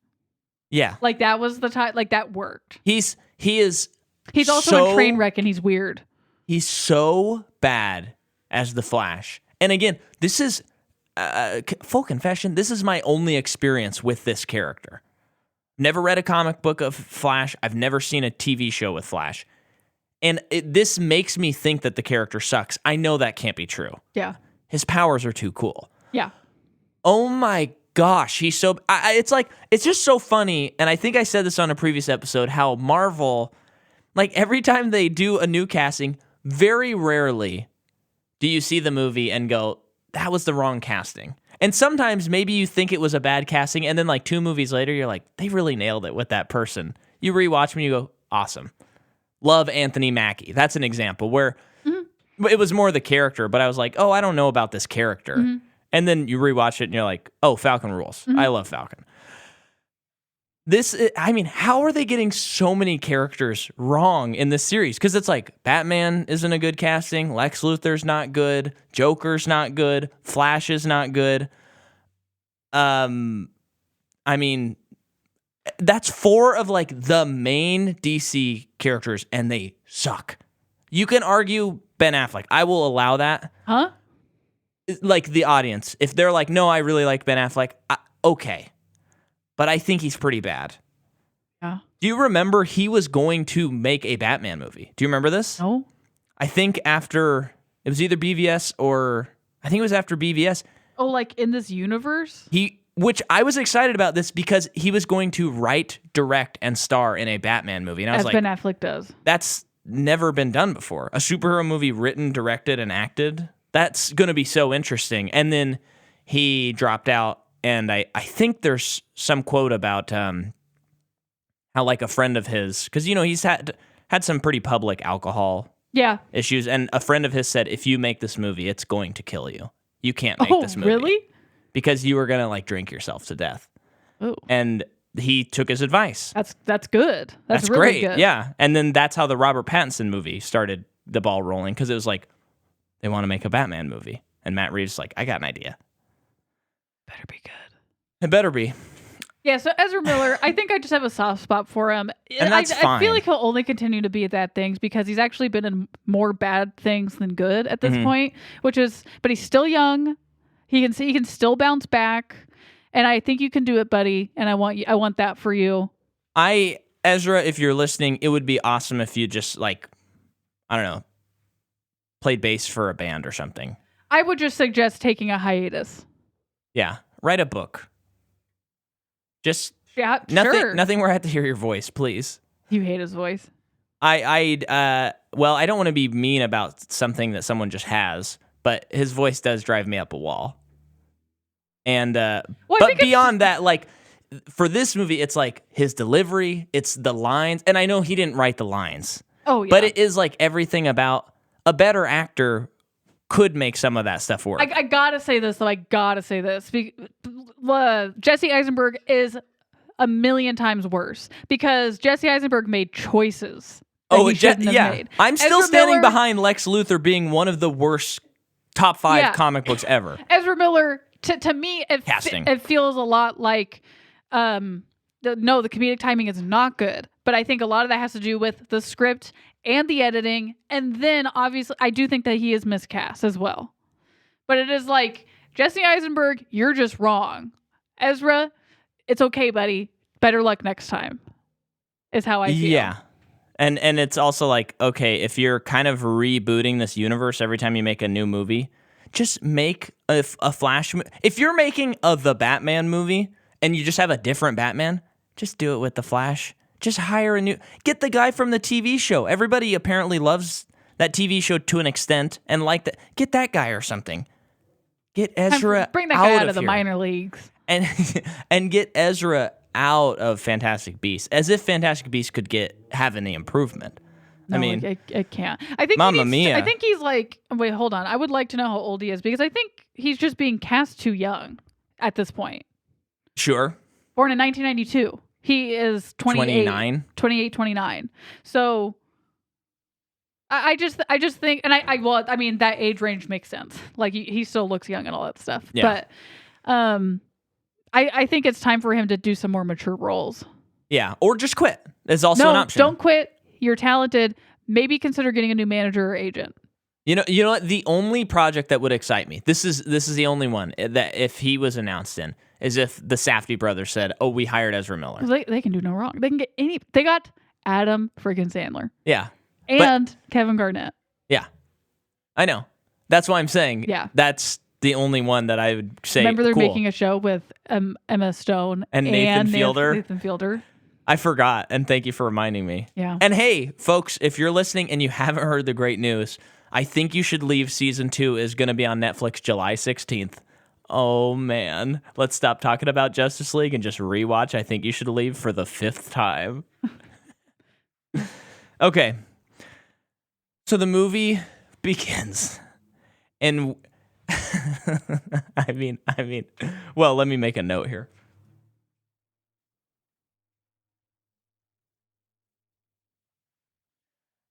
Yeah, like that was the time. Like that worked. He's also in Trainwreck and he's weird. He's so bad as the Flash. And again, this is full confession. This is my only experience with this character. Never read a comic book of Flash. I've never seen a TV show with Flash. And this makes me think that the character sucks. I know that can't be true. Yeah. His powers are too cool. Yeah. Oh my gosh. He's so... it's just so funny. And I think I said this on a previous episode, how Marvel, like every time they do a new casting, very rarely do you see the movie and go, that was the wrong casting. And sometimes maybe you think it was a bad casting, and then like 2 movies later, you're like, they really nailed it with that person. You rewatch them and you go, awesome. Love Anthony Mackie. That's an example where it was more the character, but I was like, oh, I don't know about this character. Mm-hmm. And then you rewatch it and you're like, oh, Falcon rules. Mm-hmm. I love Falcon. How are they getting so many characters wrong in this series? Because it's like Batman isn't a good casting, Lex Luthor's not good, Joker's not good, Flash is not good. That's 4 of like the main DC characters, and they suck. You can argue Ben Affleck. I will allow that. Huh? Like the audience, if they're like, no, I really like Ben Affleck, okay. But I think he's pretty bad. Yeah. Do you remember he was going to make a Batman movie? Do you remember this? No. I think after, it was either BVS or, I think it was after BVS. Oh, like in this universe? Which I was excited about this because he was going to write, direct, and star in a Batman movie. And I was like, Ben Affleck does. That's never been done before. A superhero movie written, directed, and acted. That's going to be so interesting. And then he dropped out. And I think there's some quote about how like a friend of his, because, he's had some pretty public alcohol issues. And a friend of his said, if you make this movie, it's going to kill you. You can't make this movie. Really? Because you were going to like drink yourself to death. Oh. And he took his advice. That's good. That's really great. good. Yeah. And then that's how the Robert Pattinson movie started the ball rolling, because it was like, they want to make a Batman movie. And Matt Reeves like, I got an idea. Better be good. It better be. Yeah, so Ezra Miller, I think I just have a soft spot for him. And that's fine. I feel like he'll only continue to be at bad things because he's actually been in more bad things than good at this point, but he's still young. He can still bounce back. And I think you can do it, buddy. And I want that for you. Ezra, if you're listening, it would be awesome if you just like, I don't know, played bass for a band or something. I would just suggest taking a hiatus. Yeah. Write a book. Just sure. Nothing where I have to hear your voice, please. You hate his voice. Well, I don't want to be mean about something that someone just has, but his voice does drive me up a wall. And but beyond that, like for this movie, it's like his delivery, it's the lines, and I know he didn't write the lines. Oh yeah. But it is like everything about a better actor could make some of that stuff work. I gotta say this, though. Jesse Eisenberg is a million times worse because Jesse Eisenberg made choices that he shouldn't have made. I'm still standing behind Lex Luthor being one of the worst top 5 comic books ever. Ezra Miller, to me, it feels a lot like, the comedic timing is not good, but I think a lot of that has to do with the script and the editing, and then obviously I do think that he is miscast as well. But it is like, Jesse Eisenberg, you're just wrong. Ezra, it's okay, buddy. Better luck next time, is how I feel. Yeah. And it's also like, okay, if you're kind of rebooting this universe every time you make a new movie, just make a Flash. If you're making the Batman movie and you just have a different Batman, just do it with the Flash. Just hire get the guy from the TV show. Everybody apparently loves that TV show to an extent and like that. Get that guy or something. Get Ezra bring that guy out of the here. minor leagues. And get Ezra out of Fantastic Beasts, as if Fantastic Beasts could have any improvement. No, I mean, it can't. I think Mamma Mia. I think he's like, wait, hold on. I would like to know how old he is because I think he's just being cast too young at this point. Born Sure. in 1992. He is 29. So I just think, and I mean, that age range makes sense. Like he still looks young and all that stuff. Yeah. But I think it's time for him to do some more mature roles. Yeah, or just quit. There's also an option. Don't quit. You're talented. Maybe consider getting a new manager or agent. You know what? The only project that would excite me, this is the only one that if he was announced in, is if the Safdie brothers said, "Oh, we hired Ezra Miller." They can do no wrong. They can get any. They got Adam friggin' Sandler. Yeah. And Kevin Garnett. Yeah. I know. That's why I'm saying. Yeah. That's the only one that I would say. Remember they're cool. making a show with Emma Stone and Nathan Fielder. Nathan Fielder. I forgot, and thank you for reminding me. Yeah. And hey, folks, if you're listening and you haven't heard the great news, I think you should leave. Season 2 is going to be on Netflix July 16th. Oh, man. Let's stop talking about Justice League and just rewatch I Think You Should Leave for the 5th time. Okay. So the movie begins. And I mean, well, let me make a note here.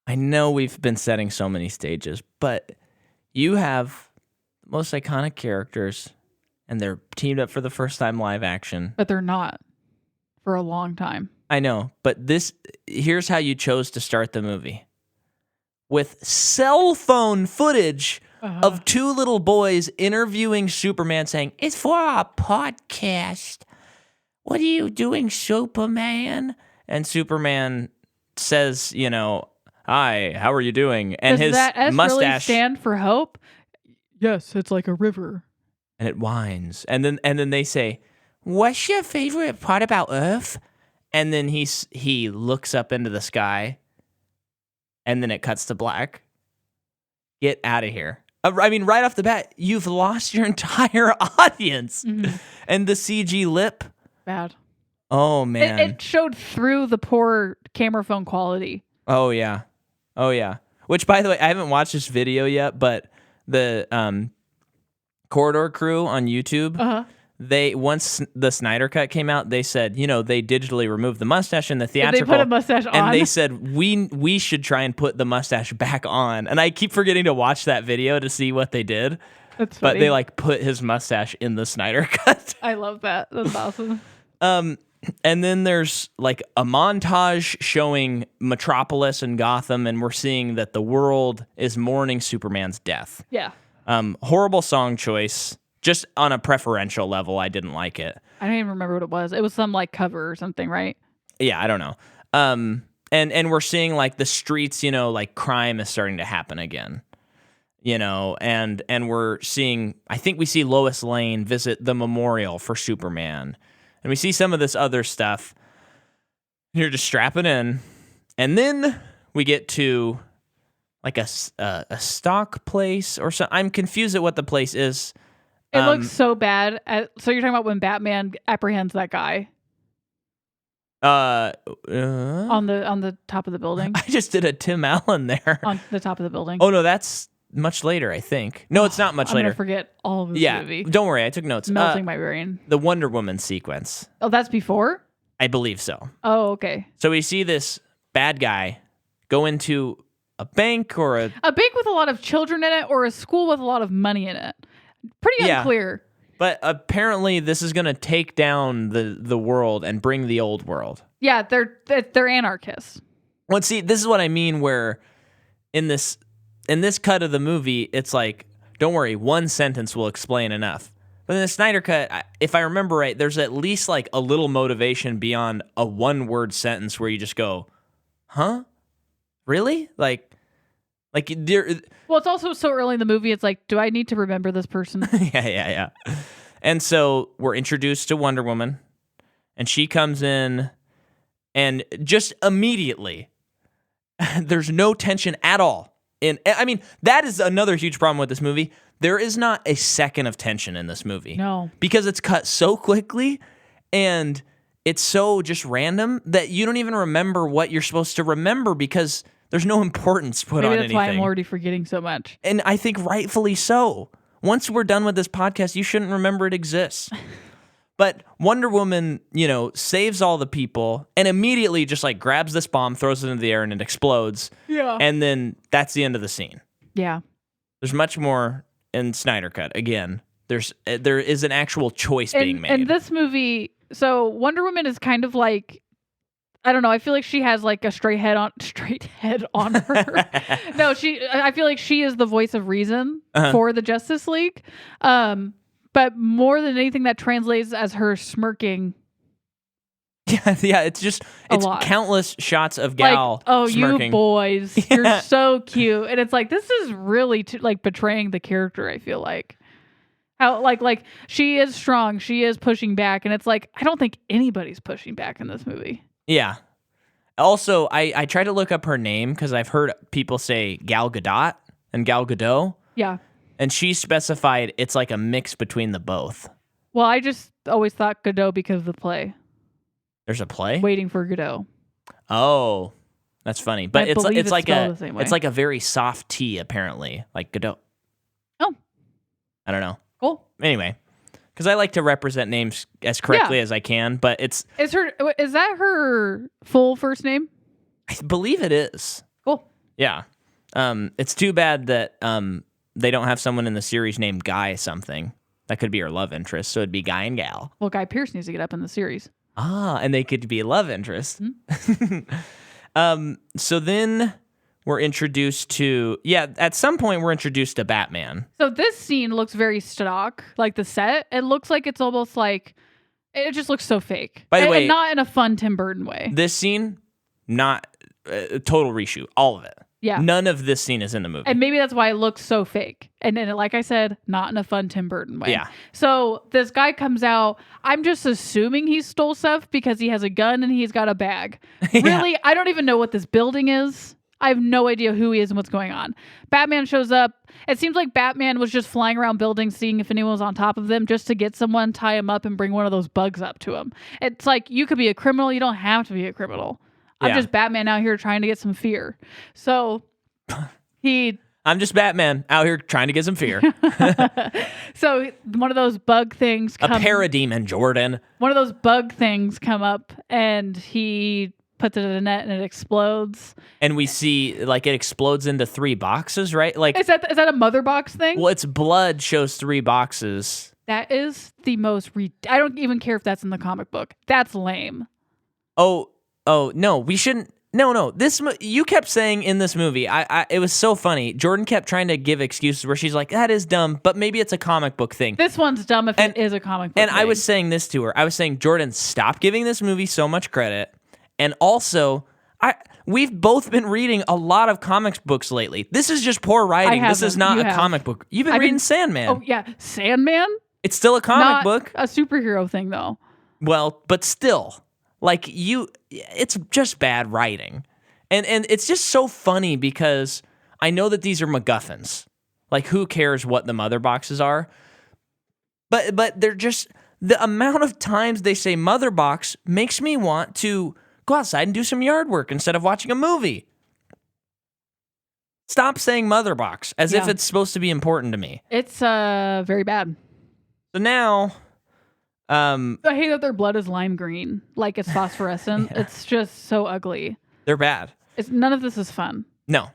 I know we've been setting so many stages, but you have the most iconic characters, and they're teamed up for the first time live action. But they're not for a long time. I know, but here's how you chose to start the movie. With cell phone footage of 2 little boys interviewing Superman saying, "It's for our podcast. What are you doing, Superman?" And Superman says, "Hi, how are you doing?" And Does his that S mustache really stand for hope? Yes, it's like a river. And it whines. And then they say, "What's your favorite part about Earth?" And then he looks up into the sky. And then it cuts to black. Get out of here. I mean, right off the bat, you've lost your entire audience. Mm-hmm. And the CG lip. Bad. Oh, man. It showed through the poor camera phone quality. Oh, yeah. Which, by the way, I haven't watched this video yet, but the Corridor Crew on YouTube, they once the Snyder Cut came out, they said, they digitally removed the mustache in the theatrical. They put a mustache on. And they said, we should try and put the mustache back on. And I keep forgetting to watch that video to see what they did. That's funny. But they like put his mustache in the Snyder Cut. I love that. That's awesome. And then there's like a montage showing Metropolis and Gotham, and we're seeing that the world is mourning Superman's death. Yeah. Horrible song choice. Just on a preferential level, I didn't like it. I don't even remember what it was. It was some like cover or something, right? Yeah, I don't know. And we're seeing like the streets, like crime is starting to happen again. And we're seeing, I think we see Lois Lane visit the memorial for Superman. And we see some of this other stuff. You're just strapping in. And then we get to like a stock place or something. I'm confused at what the place is. It looks so bad. So you're talking about when Batman apprehends that guy? On the top of the building? I just did a Tim Allen there. On the top of the building. Oh, no, that's much later, I think. No, it's not much later. I'm going to forget all of this movie. Don't worry, I took notes. Melting my brain. The Wonder Woman sequence. Oh, that's before? I believe so. Oh, okay. So we see this bad guy go into a bank or a bank with a lot of children in it or a school with a lot of money in it. Pretty unclear. But apparently this is going to take down the world and bring the old world. Yeah, they're anarchists. Well, see, this is what I mean where in this cut of the movie, it's like, don't worry, one sentence will explain enough. But in the Snyder Cut, if I remember right, there's at least like a little motivation beyond a one-word sentence where you just go, huh? Really? Like there. Well, it's also so early in the movie. It's like, do I need to remember this person? Yeah. And so we're introduced to Wonder Woman, and she comes in, and just immediately, there's no tension at all. I mean, that is another huge problem with this movie. There is not a second of tension in this movie. No. Because it's cut so quickly, and it's so just random that you don't even remember what you're supposed to remember because there's no importance put on anything. Maybe that's why I'm already forgetting so much. And I think rightfully so. Once we're done with this podcast, you shouldn't remember it exists. But Wonder Woman, saves all the people and immediately just like grabs this bomb, throws it into the air, and it explodes. Yeah. And then that's the end of the scene. Yeah. There's much more in Snyder Cut. Again, there is an actual choice being made. And this movie, so Wonder Woman is kind of like, I don't know. I feel like she has like a straight head on her. No, I feel like she is the voice of reason for the Justice League. But more than anything, that translates as her smirking. Yeah. It's countless shots of Gal. Like, smirking. You boys, you're so cute, and it's like this is really betraying the character. I feel like how like she is strong, she is pushing back, and it's like I don't think anybody's pushing back in this movie. Yeah. Also, I tried to look up her name because I've heard people say Gal Gadot and Gal Gadot. Yeah. And she specified it's like a mix between the both. Well, I just always thought Godot because of the play. There's a play? Waiting for Godot. Oh, that's funny. But it's like it's like a very soft T apparently, like Godot. Oh. I don't know. Cool. Anyway. Because I like to represent names as correctly as I can, but is that her full first name? I believe it is. Cool. Yeah. It's too bad that they don't have someone in the series named Guy something. That could be her love interest, so it'd be Guy and Gal. Well, Guy Pearce needs to get up in the series. And they could be love interest. Mm-hmm. So then we're introduced to, at some point we're introduced to Batman. So this scene looks very stock, like the set. It looks like it's almost like, it just looks so fake. By the way, and not in a fun Tim Burton way. This scene, not a total reshoot, all of it. Yeah. None of this scene is in the movie. And maybe that's why it looks so fake. And then, like I said, not in a fun Tim Burton way. Yeah. So this guy comes out. I'm just assuming he stole stuff because he has a gun and he's got a bag. Yeah. Really, I don't even know what this building is. I have no idea who he is and what's going on. Batman shows up. It seems like Batman was just flying around buildings, seeing if anyone was on top of them, just to get someone, tie him up, and bring one of those bugs up to him. It's like, you could be a criminal. You don't have to be a criminal. I'm just Batman out here trying to get some fear. So I'm just Batman out here trying to get some fear. So one of those bug things A parademon, Jordan. One of those bug things come up, and he puts it in a net, and it explodes. And we see, like, it explodes into 3 boxes, right? Like, is that a mother box thing? Well, its blood shows 3 boxes. That is the most... I don't even care if that's in the comic book. That's lame. Oh, no, we shouldn't... No. You kept saying in this movie, it was so funny. Jordan kept trying to give excuses where she's like, that is dumb, but maybe it's a comic book thing. This one's dumb if it is a comic book thing. And I was saying this to her. I was saying, Jordan, stop giving this movie so much credit. And also, we've both been reading a lot of comics books lately. This is just poor writing. This is not a comic book. You've been reading Sandman. Oh, yeah. Sandman? It's still a comic book. A superhero thing, though. Well, but still. Like, it's just bad writing. And it's just so funny because I know that these are MacGuffins. Like, who cares what the mother boxes are? But they're just... The amount of times they say mother box makes me want to go outside and do some yard work instead of watching a movie. Stop saying mother box as if it's supposed to be important to me. It's very bad. So now... I hate that their blood is lime green, like it's phosphorescent. Yeah. It's just so ugly. They're bad. None of this is fun. No.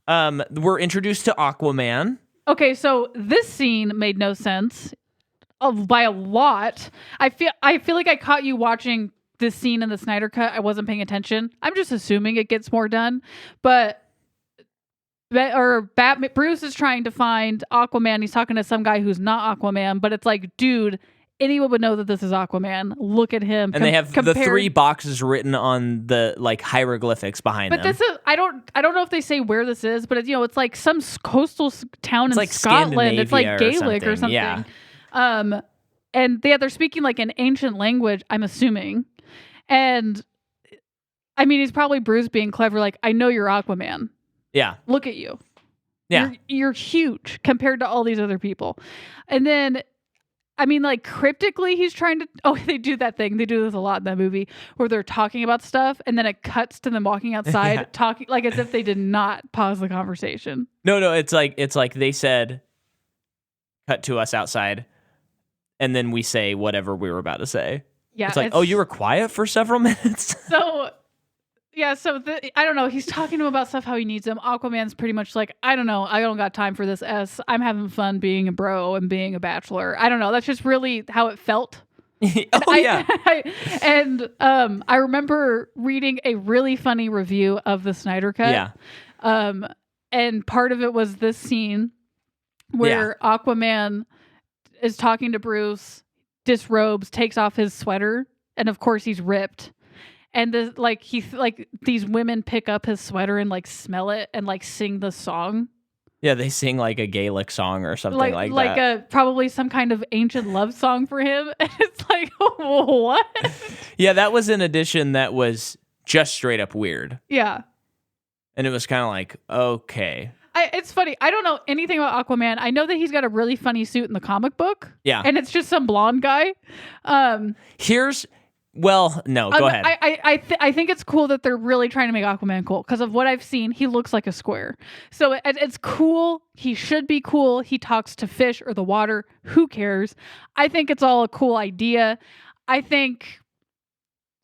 We're introduced to Aquaman. Okay, so this scene made no sense by a lot. I feel like I caught you watching this scene in the Snyder Cut. I wasn't paying attention. I'm just assuming it gets more done, but. Bruce is trying to find Aquaman. He's talking to some guy who's not Aquaman, but it's like, dude, anyone would know that this is Aquaman. Look at him. And they have the 3 boxes written on the like hieroglyphics behind them. But this is I don't know if they say where this is, but it's like some coastal town in Scotland. It's like Gaelic or something. Yeah. And they're speaking like an ancient language, I'm assuming. And I mean, he's probably Bruce being clever, like, I know you're Aquaman. Yeah. Look at you. Yeah. You're huge compared to all these other people. And then, I mean, like, cryptically, he's trying to... Oh, they do that thing. They do this a lot in that movie where they're talking about stuff and then it cuts to them walking outside talking like as if they did not pause the conversation. No. It's like they said, cut to us outside, and then we say whatever we were about to say. Yeah. It's like, oh, you were quiet for several minutes? So... Yeah, so I don't know. He's talking to him about stuff, how he needs him. Aquaman's pretty much like, I don't know. I don't got time for this S. I'm having fun being a bro and being a bachelor. I don't know. That's just really how it felt. Yeah. I remember reading a really funny review of the Snyder Cut. Yeah. And part of it was this scene where Aquaman is talking to Bruce, disrobes, takes off his sweater, and of course he's ripped. And these women pick up his sweater and like smell it and like sing the song. Yeah, they sing like a Gaelic song or something like that. Like probably some kind of ancient love song for him. And it's like, what? Yeah, that was an addition that was just straight up weird. Yeah. And it was kind of like, okay. It's funny. I don't know anything about Aquaman. I know that he's got a really funny suit in the comic book. Yeah. And it's just some blonde guy. Well, no, go ahead. I think it's cool that they're really trying to make Aquaman cool because of what I've seen. He looks like a square. So it's cool. He should be cool. He talks to fish or the water. Who cares? I think it's all a cool idea. I think...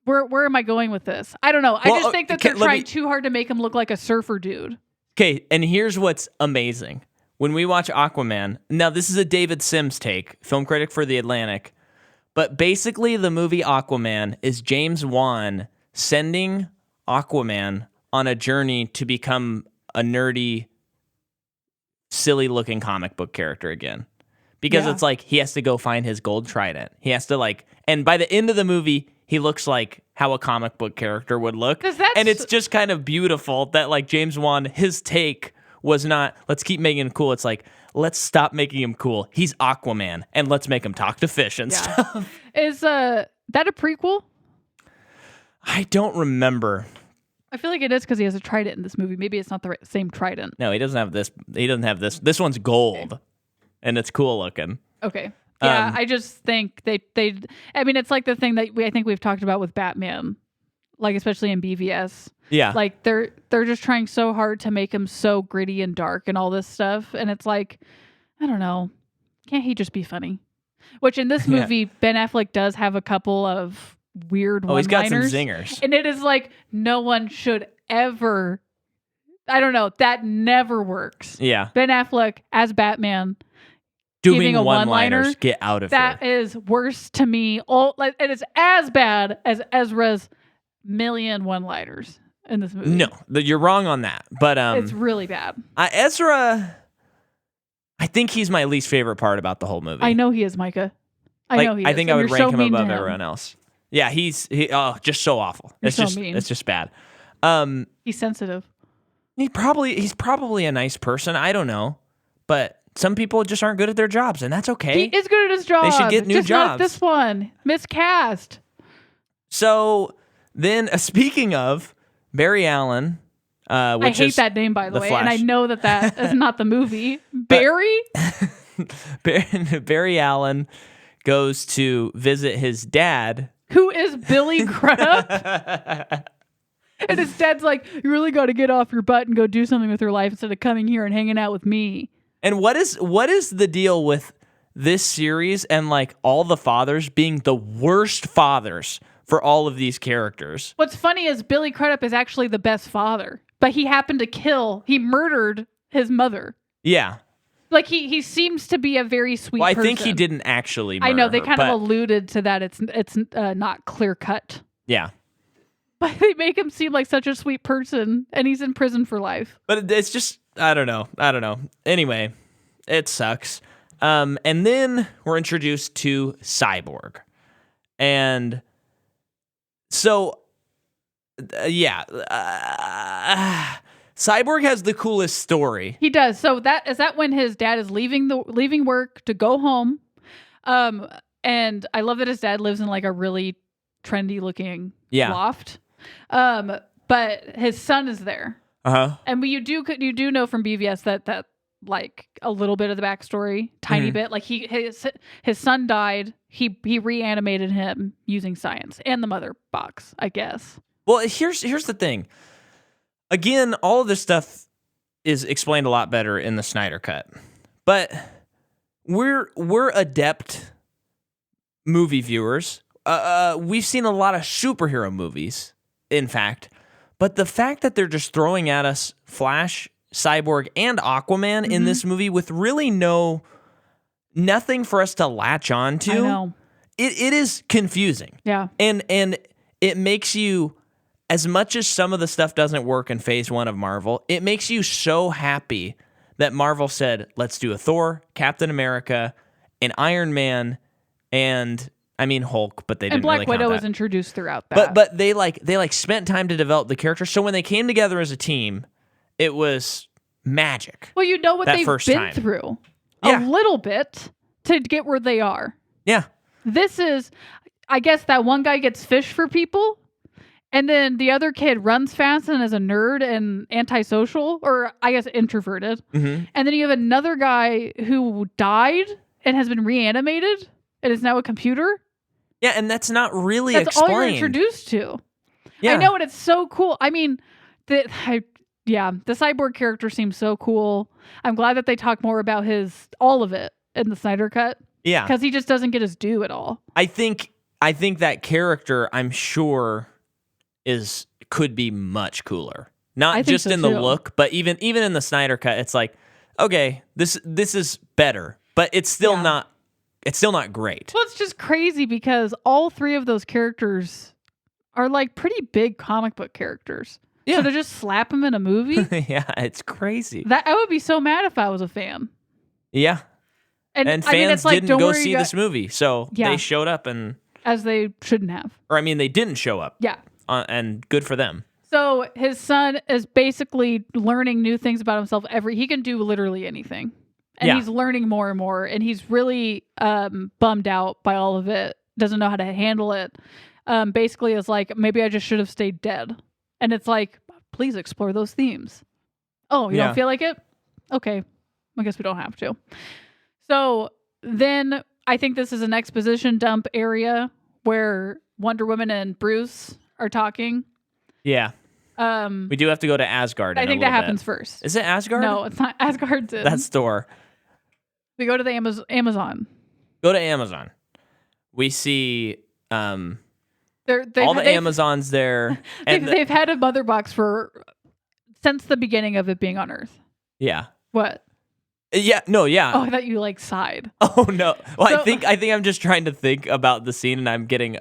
Where am I going with this? I don't know. I just think that they're trying too hard to make him look like a surfer dude. Okay, and here's what's amazing. When we watch Aquaman... Now, this is a David Sims take, film critic for The Atlantic. But basically, the movie Aquaman is James Wan sending Aquaman on a journey to become a nerdy, silly-looking comic book character again. Because it's like, he has to go find his gold trident. He has to, like... And by the end of the movie, he looks like how a comic book character would look. And it's just kind of beautiful that, like, James Wan, his take was not, let's keep making him cool. It's like... Let's stop making him cool. He's Aquaman, and let's make him talk to fish and stuff. Is that a prequel? I don't remember. I feel like it is because he has a trident in this movie. Maybe it's not the same trident. No, he doesn't have this. He doesn't have this. This one's gold, and it's cool looking. Okay. Yeah, I just think they. I mean, it's like the thing that I think we've talked about with Batman. like especially in BVS. Yeah. Like they're just trying so hard to make him so gritty and dark and all this stuff, and it's like, I don't know, can't he just be funny? Which in this movie, Ben Affleck does have a couple of weird one-liners. He's got some zingers. And it is like, no one should ever, I don't know, that never works. Yeah. Ben Affleck as Batman Doing a one-liners, get out of that here. is worse to me. It is as bad as Ezra's million one-liners in this movie. No, you're wrong on that. But it's really bad. Ezra, I think he's my least favorite part about the whole movie. I know he is, Micah. I know he is. I think I would rank him above everyone else. Yeah, he's just so awful. It's so mean. It's just bad. He's sensitive. He's probably a nice person. I don't know, but some people just aren't good at their jobs, and that's okay. He is good at his job. They should get new just jobs. Not this one, miscast. So then, speaking of Barry Allen, which I hate that name, by the way, Flash. and I know that is not the movie. Barry? Barry Allen goes to visit his dad, who is Billy Crudup. And his dad's like, you really got to get off your butt and go do something with your life instead of coming here and hanging out with me. And what is the deal with this series and like all the fathers being the worst fathers for all of these characters? What's funny is Billy Crudup is actually the best father, but he happened to murdered his mother. Yeah. Like he seems to be a very sweet person. I think he didn't actually murder I know, they her, kind of alluded to that. It's not clear cut. Yeah. But they make him seem like such a sweet person, and he's in prison for life. But it's just, I don't know. Anyway, it sucks. And then we're introduced to Cyborg. And so, Cyborg has the coolest story. He does. So is that when his dad is leaving work to go home. And I love that his dad lives in like a really trendy looking loft. But his son is there. Uh-huh. And you do know from BVS that like a little bit of the backstory, tiny bit. Like his son died. He reanimated him using science and the mother box, I guess. Well, here's the thing. Again, all of this stuff is explained a lot better in the Snyder Cut. But we're adept movie viewers. We've seen a lot of superhero movies, in fact. But the fact that they're just throwing at us Flash, Cyborg, and Aquaman in this movie with really nothing for us to latch on to, I know. It is confusing. Yeah. And it makes you, as much as some of the stuff doesn't work in phase 1 of Marvel, it makes you so happy that Marvel said, let's do a Thor, Captain America, an Iron Man, and Hulk, but they didn't really count that. And Black Widow was introduced throughout that. But they spent time to develop the character. So when they came together as a team, it was magic. Well, you know what they've been through a little bit to get where they are. Yeah. This is, I guess that one guy gets fish for people, and then the other kid runs fast and is a nerd and antisocial, or I guess introverted. Mm-hmm. And then you have another guy who died and has been reanimated and is now a computer. Yeah, and that's not really that's explained. All you're introduced to. Yeah. I know, and it's so cool. I mean, the Cyborg character seems so cool. I'm glad that they talk more about all of it in the Snyder Cut. Yeah. Because he just doesn't get his due at all. I think that character, I'm sure, could be much cooler. Not just in the look, but even in the Snyder Cut, it's like, okay, this is better, but it's still not great. Well, it's just crazy because all three of those characters are like pretty big comic book characters. Yeah. So to just slap them in a movie? Yeah, it's crazy. I would be so mad if I was a fan. Yeah. And fans didn't go see this movie, so they showed up and... As they shouldn't have. Or, they didn't show up. Yeah. And good for them. So his son is basically learning new things about himself. He can do literally anything. And he's learning more and more. And he's really bummed out by all of it. Doesn't know how to handle it. Basically is like, maybe I just should have stayed dead. And it's like, please explore those themes. Oh, you don't feel like it? Okay. I guess we don't have to. So then I think this is an exposition dump area where Wonder Woman and Bruce are talking. Yeah. We do have to go to Asgard. I think that happens first. Is it Asgard? No, it's not. Asgard's in. That's Thor. We go to the Amazon. Go to Amazon. We see all the Amazons there. And they've had a mother box since the beginning of it being on Earth. Yeah. What? Yeah. No. Yeah. Oh, I thought you sighed. Oh no. Well, so, I think I'm just trying to think about the scene, and I'm getting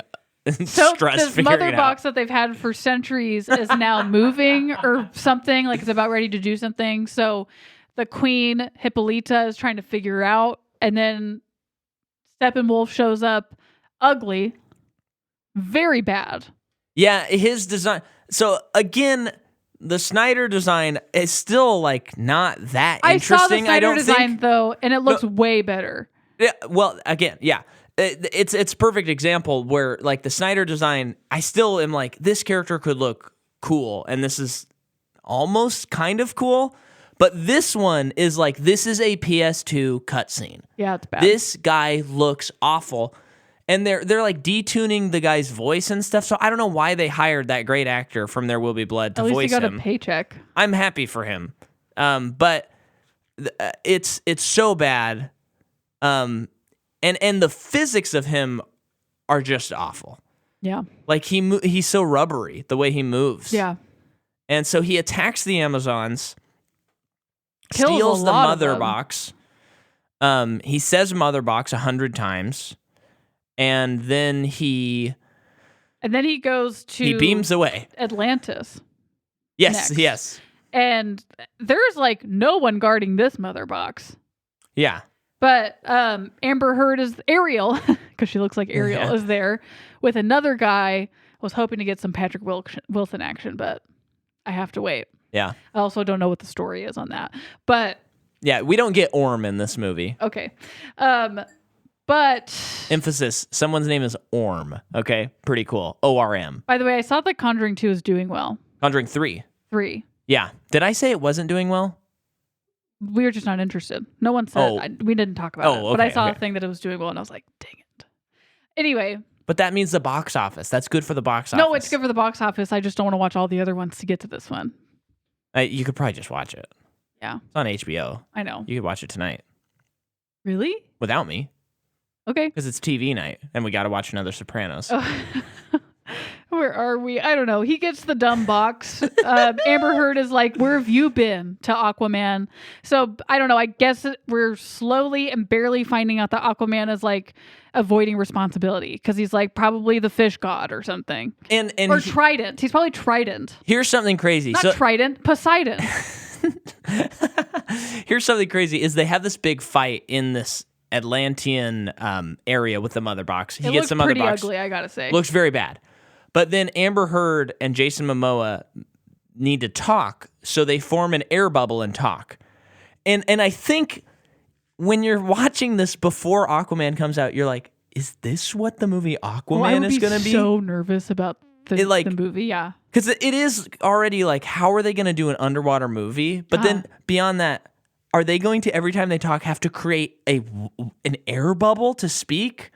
stressed. This mother box that they've had for centuries is now moving or something. Like it's about ready to do something. So the Queen Hippolyta is trying to figure out, and then Steppenwolf shows up, ugly, very bad. Yeah, his design. So again, the Snyder design is still not that interesting. I saw the Snyder design though, and it looks way better. Yeah. Well, again, yeah, it's a perfect example where the Snyder design, I still am this character could look cool, and this is almost kind of cool. But this one is this is a PS2 cutscene. Yeah, it's bad. This guy looks awful. And they're detuning the guy's voice and stuff. So I don't know why they hired that great actor from There Will Be Blood to voice him. At least he got a paycheck. I'm happy for him. But it's so bad. And the physics of him are just awful. Yeah. He's so rubbery the way he moves. Yeah. And so he attacks the Amazons, Kills steals the lot mother box. He says mother box 100 times. And then he goes to... He beams away. Atlantis. Yes, next. Yes. And there's no one guarding this mother box. Yeah. But Amber Heard is Ariel, because she looks like Ariel, is there with another guy. I was hoping to get some Patrick Wilson action, but I have to wait. Yeah. I also don't know what the story is on that. But... Yeah, we don't get Orm in this movie. Okay. But... Emphasis, someone's name is Orm. Okay, pretty cool. ORM. By the way, I saw that Conjuring 2 is doing well. Conjuring 3. 3. Yeah. Did I say it wasn't doing well? We were just not interested. No one said. We didn't talk about it. Okay, but I saw a thing that it was doing well, and I was like, dang it. Anyway. But that means the box office. That's good for the box office. No, it's good for the box office. I just don't want to watch all the other ones to get to this one. You could probably just watch it. Yeah. It's on HBO. I know. You could watch it tonight. Really? Without me. Okay. Because it's TV night, and we got to watch another Sopranos. Where are we? I don't know. He gets the dumb box. Amber Heard is like, where have you been, to Aquaman? So, I don't know. I guess we're slowly and barely finding out that Aquaman is avoiding responsibility because he's probably the fish god or something. Or Trident. He's probably Trident. Here's something crazy. Not Trident, Poseidon. Here's something crazy is they have this big fight in this Atlantean area with the mother box. He gets the mother box. It looks pretty ugly, I gotta say. Looks very bad. But then Amber Heard and Jason Momoa need to talk, so they form an air bubble and talk. And I think when you're watching this before Aquaman comes out, you're like, is this what the movie Aquaman is going to be? I'm so nervous about the movie, yeah. Because it is already how are they going to do an underwater movie? But then beyond that, are they going to, every time they talk, have to create an air bubble to speak?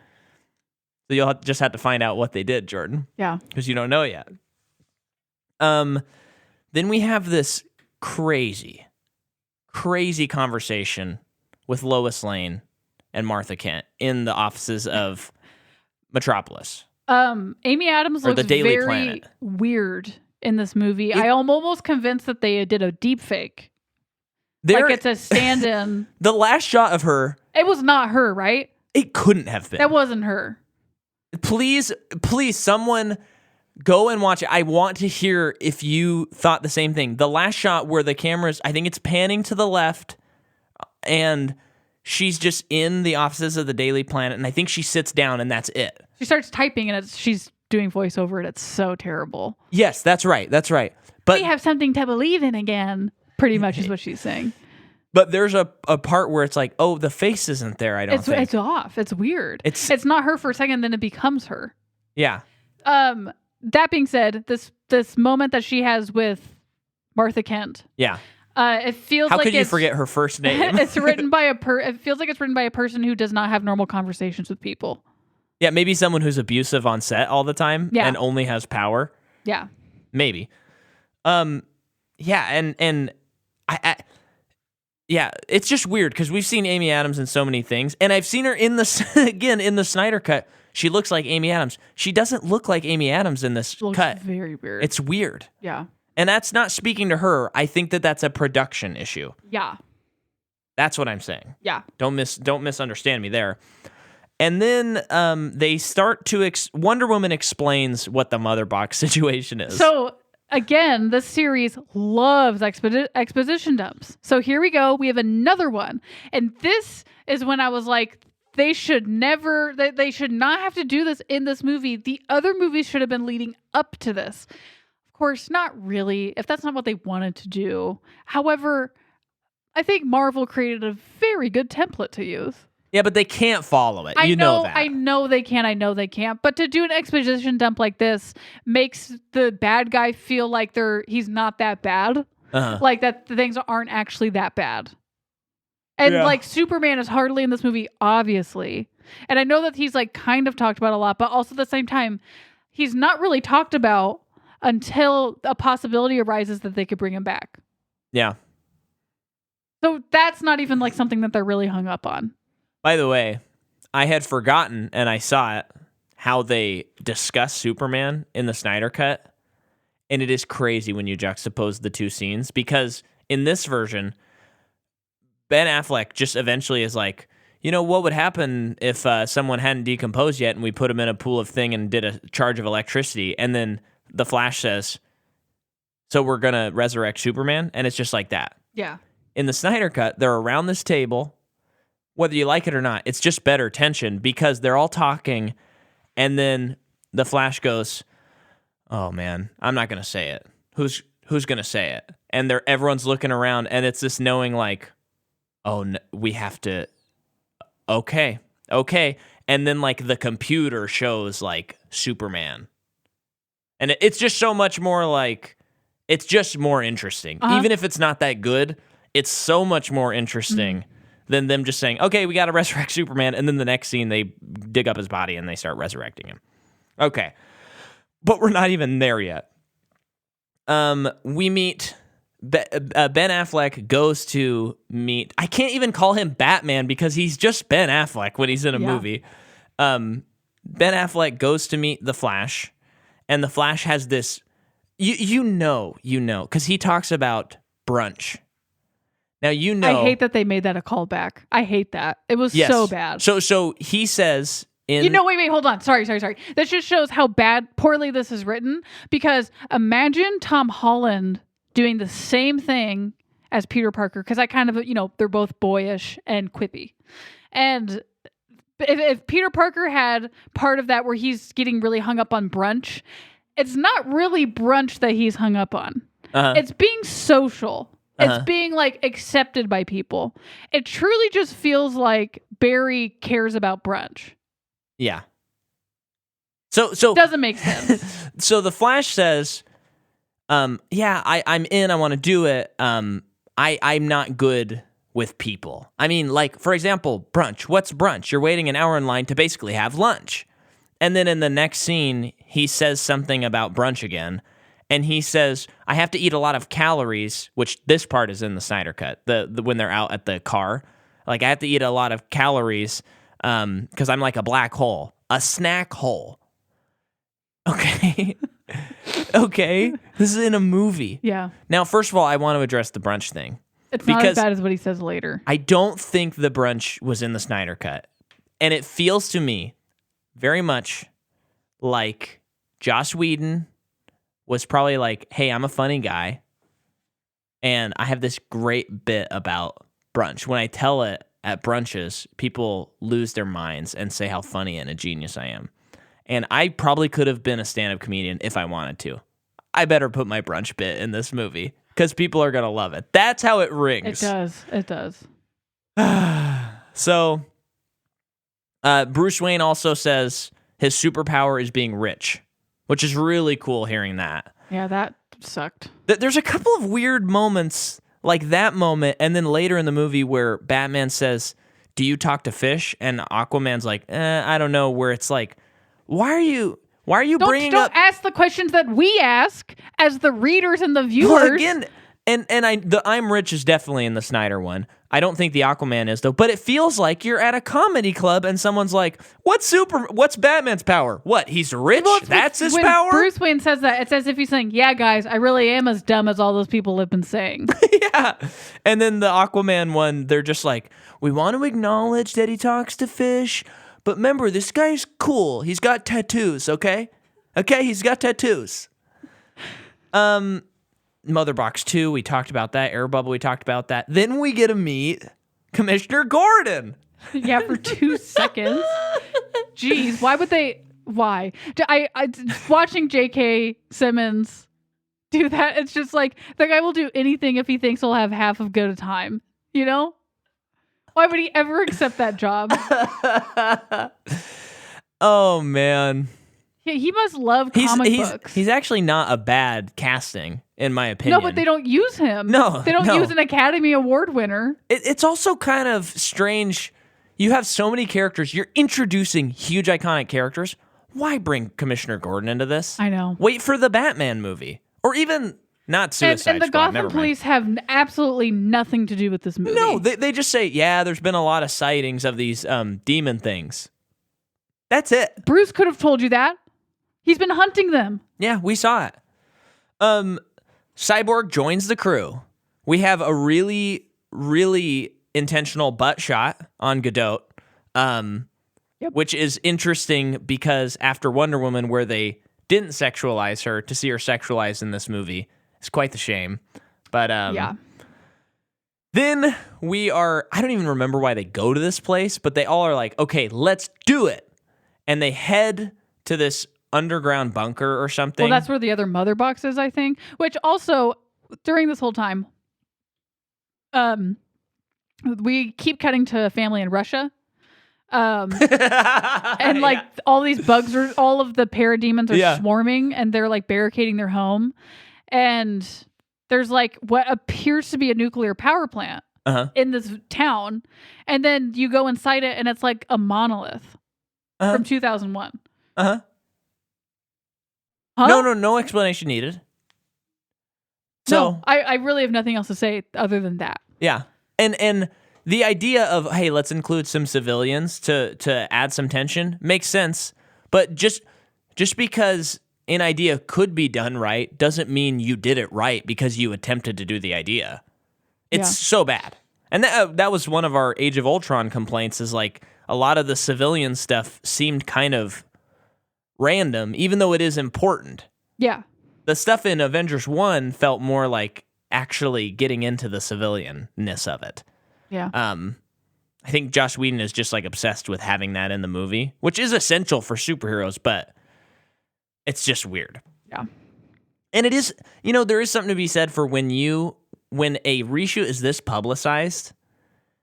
So you'll just have to find out what they did, Jordan. Yeah. Because you don't know yet. Then we have this crazy conversation with Lois Lane and Martha Kent in the offices of Metropolis. Amy Adams looks very weird in this movie. I am almost convinced that they did a deep fake. It's a stand-in. The last shot of her... It was not her, right? It couldn't have been. That wasn't her. Please, someone go and watch it. I want to hear if you thought the same thing. The last shot where the camera's, I think it's panning to the left, and she's just in the offices of the Daily Planet, and I think she sits down, and that's it. She starts typing, and she's doing voiceover, and it's so terrible. Yes, that's right. But we have something to believe in again, pretty much is what she's saying. But there's a part where it's the face isn't there, I don't think. It's off. It's weird. It's not her for a second, then it becomes her. Yeah. That being said, this moment that she has with Martha Kent. Yeah. It feels How could you forget her first name? It's written by it feels like it's written by a person who does not have normal conversations with people. Yeah, maybe someone who's abusive on set all the time and only has power. Yeah. Maybe. Yeah, and yeah, it's just weird because we've seen Amy Adams in so many things, and I've seen her in again in the Snyder Cut. She looks like Amy Adams. She doesn't look like Amy Adams in this cut. Very weird. It's weird. Yeah. And that's not speaking to her. I think that's a production issue. Yeah. That's what I'm saying. Yeah. Don't misunderstand me there. And then they start to Wonder Woman explains what the mother box situation is. So again, this series loves exposition dumps. So here we go. We have another one. And this is when I was like, they should not have to do this in this movie. The other movies should have been leading up to this. Of course, not really, if that's not what they wanted to do. However, I think Marvel created a very good template to use. Yeah, but they can't follow it. You know that. I know they can't. But to do an exposition dump like this makes the bad guy feel like he's not that bad. Like that the things aren't actually that bad. And like Superman is hardly in this movie, obviously. And I know that he's like kind of talked about a lot, but also at the same time, he's not really talked about until a possibility arises that they could bring him back. Yeah. So that's not even like something that they're really hung up on. By the way, I had forgotten, and I saw it, how they discuss Superman in the Snyder Cut. And it is crazy when you juxtapose the two scenes, because in this version, Ben Affleck just eventually is like, you know, what would happen if someone hadn't decomposed yet and we put him in a pool of thing and did a charge of electricity? And then the Flash says, so we're going to resurrect Superman? And it's just like that. Yeah. In the Snyder Cut, they're around this table. Whether you like it or not, it's just better tension because they're all talking, and then the Flash goes, "Oh man, I'm not gonna say it. Who's gonna say it?" And everyone's looking around, and it's this knowing like, "Oh, no, we have to." Okay, and then like the computer shows like Superman, and it's just so much more like it's just more interesting, even if it's not that good. It's so much more interesting. Than them just saying, okay, we got to resurrect Superman, and then the next scene, they dig up his body and they start resurrecting him. Okay. But we're not even there yet. We meet... Ben Affleck goes to meet... I can't even call him Batman because he's just Ben Affleck when he's in a movie. Ben Affleck goes to meet the Flash, and the Flash has this... You know, because he talks about brunch. Now, you know... I hate that they made that a callback. I hate that. It was so bad. So he says in... You know, wait, hold on. Sorry. This just shows how poorly this is written, because imagine Tom Holland doing the same thing as Peter Parker, because I kind of, they're both boyish and quippy. And if Peter Parker had part of that where he's getting really hung up on brunch, it's not really brunch that he's hung up on. It's being social. It's being like accepted by people. It truly just feels like Barry cares about brunch. Yeah. So doesn't make sense. So the Flash says, I'm in, I want to do it. I'm not good with people. I mean, like, for example, brunch. What's brunch? You're waiting an hour in line to basically have lunch. And then in the next scene, he says something about brunch again. And he says, I have to eat a lot of calories, which this part is in the Snyder Cut, the when they're out at the car. Like, I have to eat a lot of calories because I'm like a black hole, a snack hole. Okay. Okay. This is in a movie. Yeah. Now, first of all, I want to address the brunch thing. It's not as bad as what he says later. I don't think the brunch was in the Snyder Cut. And it feels to me very much like Joss Whedon was probably like, hey, I'm a funny guy, and I have this great bit about brunch. When I tell it at brunches, people lose their minds and say how funny and a genius I am. And I probably could have been a stand-up comedian if I wanted to. I better put my brunch bit in this movie because people are going to love it. That's how it rings. It does. So, Bruce Wayne also says his superpower is being rich, which is really cool hearing that. Yeah, that sucked. There's a couple of weird moments, like that moment, and then later in the movie where Batman says, do you talk to fish? And Aquaman's like, I don't know, where it's like, why Why are you bringing don't up? ask the questions that we ask as the readers and the viewers. Well, again, the I'm Rich is definitely in the Snyder one. I don't think the Aquaman is though, but it feels like you're at a comedy club and someone's like, "What's Batman's power? What? He's rich? Well, That's his when power?" Bruce Wayne says that, it's as if he's saying, "Yeah, guys, I really am as dumb as all those people have been saying." Yeah. And then the Aquaman one, they're just like, "We want to acknowledge that he talks to fish, but remember, this guy's cool. He's got tattoos, okay? Okay, he's got tattoos." Mother Box 2, we talked about that. Air Bubble, we talked about that. Then we get to meet Commissioner Gordon. Yeah, for 2 seconds. Jeez, why would they? Why? I watching J.K. Simmons do that. It's just like the guy will do anything if he thinks he'll have half of good a time. You know? Why would he ever accept that job? Oh man, he must love comic books. He's actually not a bad casting, in my opinion. No, but they don't use him. No, they don't use an Academy Award winner. It's also kind of strange. You have so many characters. You're introducing huge iconic characters. Why bring Commissioner Gordon into this? I know. Wait for the Batman movie, or even not Suicide and the Squad. Gotham Police have absolutely nothing to do with this movie. No, they just say, yeah, there's been a lot of sightings of these demon things. That's it. Bruce could have told you that. He's been hunting them. Yeah, we saw it. Cyborg joins the crew. We have a really, really intentional butt shot on Godot, which is interesting because after Wonder Woman, where they didn't sexualize her, to see her sexualized in this movie is quite the shame. But yeah. Then I don't even remember why they go to this place, but they all are like, okay, let's do it. And they head to this underground bunker or something. Well, that's where the other mother box is, I think. Which also, during this whole time, we keep cutting to family in Russia. And like all these bugs all of the parademons are swarming and they're like barricading their home. And there's like what appears to be a nuclear power plant in this town. And then you go inside it and it's like a monolith from 2001. Huh? No explanation needed. So no, I really have nothing else to say other than that. Yeah. And the idea of, hey, let's include some civilians to add some tension makes sense. But just because an idea could be done right doesn't mean you did it right because you attempted to do the idea. It's so bad. And that was one of our Age of Ultron complaints, is like a lot of the civilian stuff seemed kind of random, even though it is important. Yeah. The stuff in Avengers 1 felt more like actually getting into the civilianness of it. Yeah. I think Joss Whedon is just like obsessed with having that in the movie, which is essential for superheroes, but it's just weird. Yeah. And it is, there is something to be said for when a reshoot is this publicized.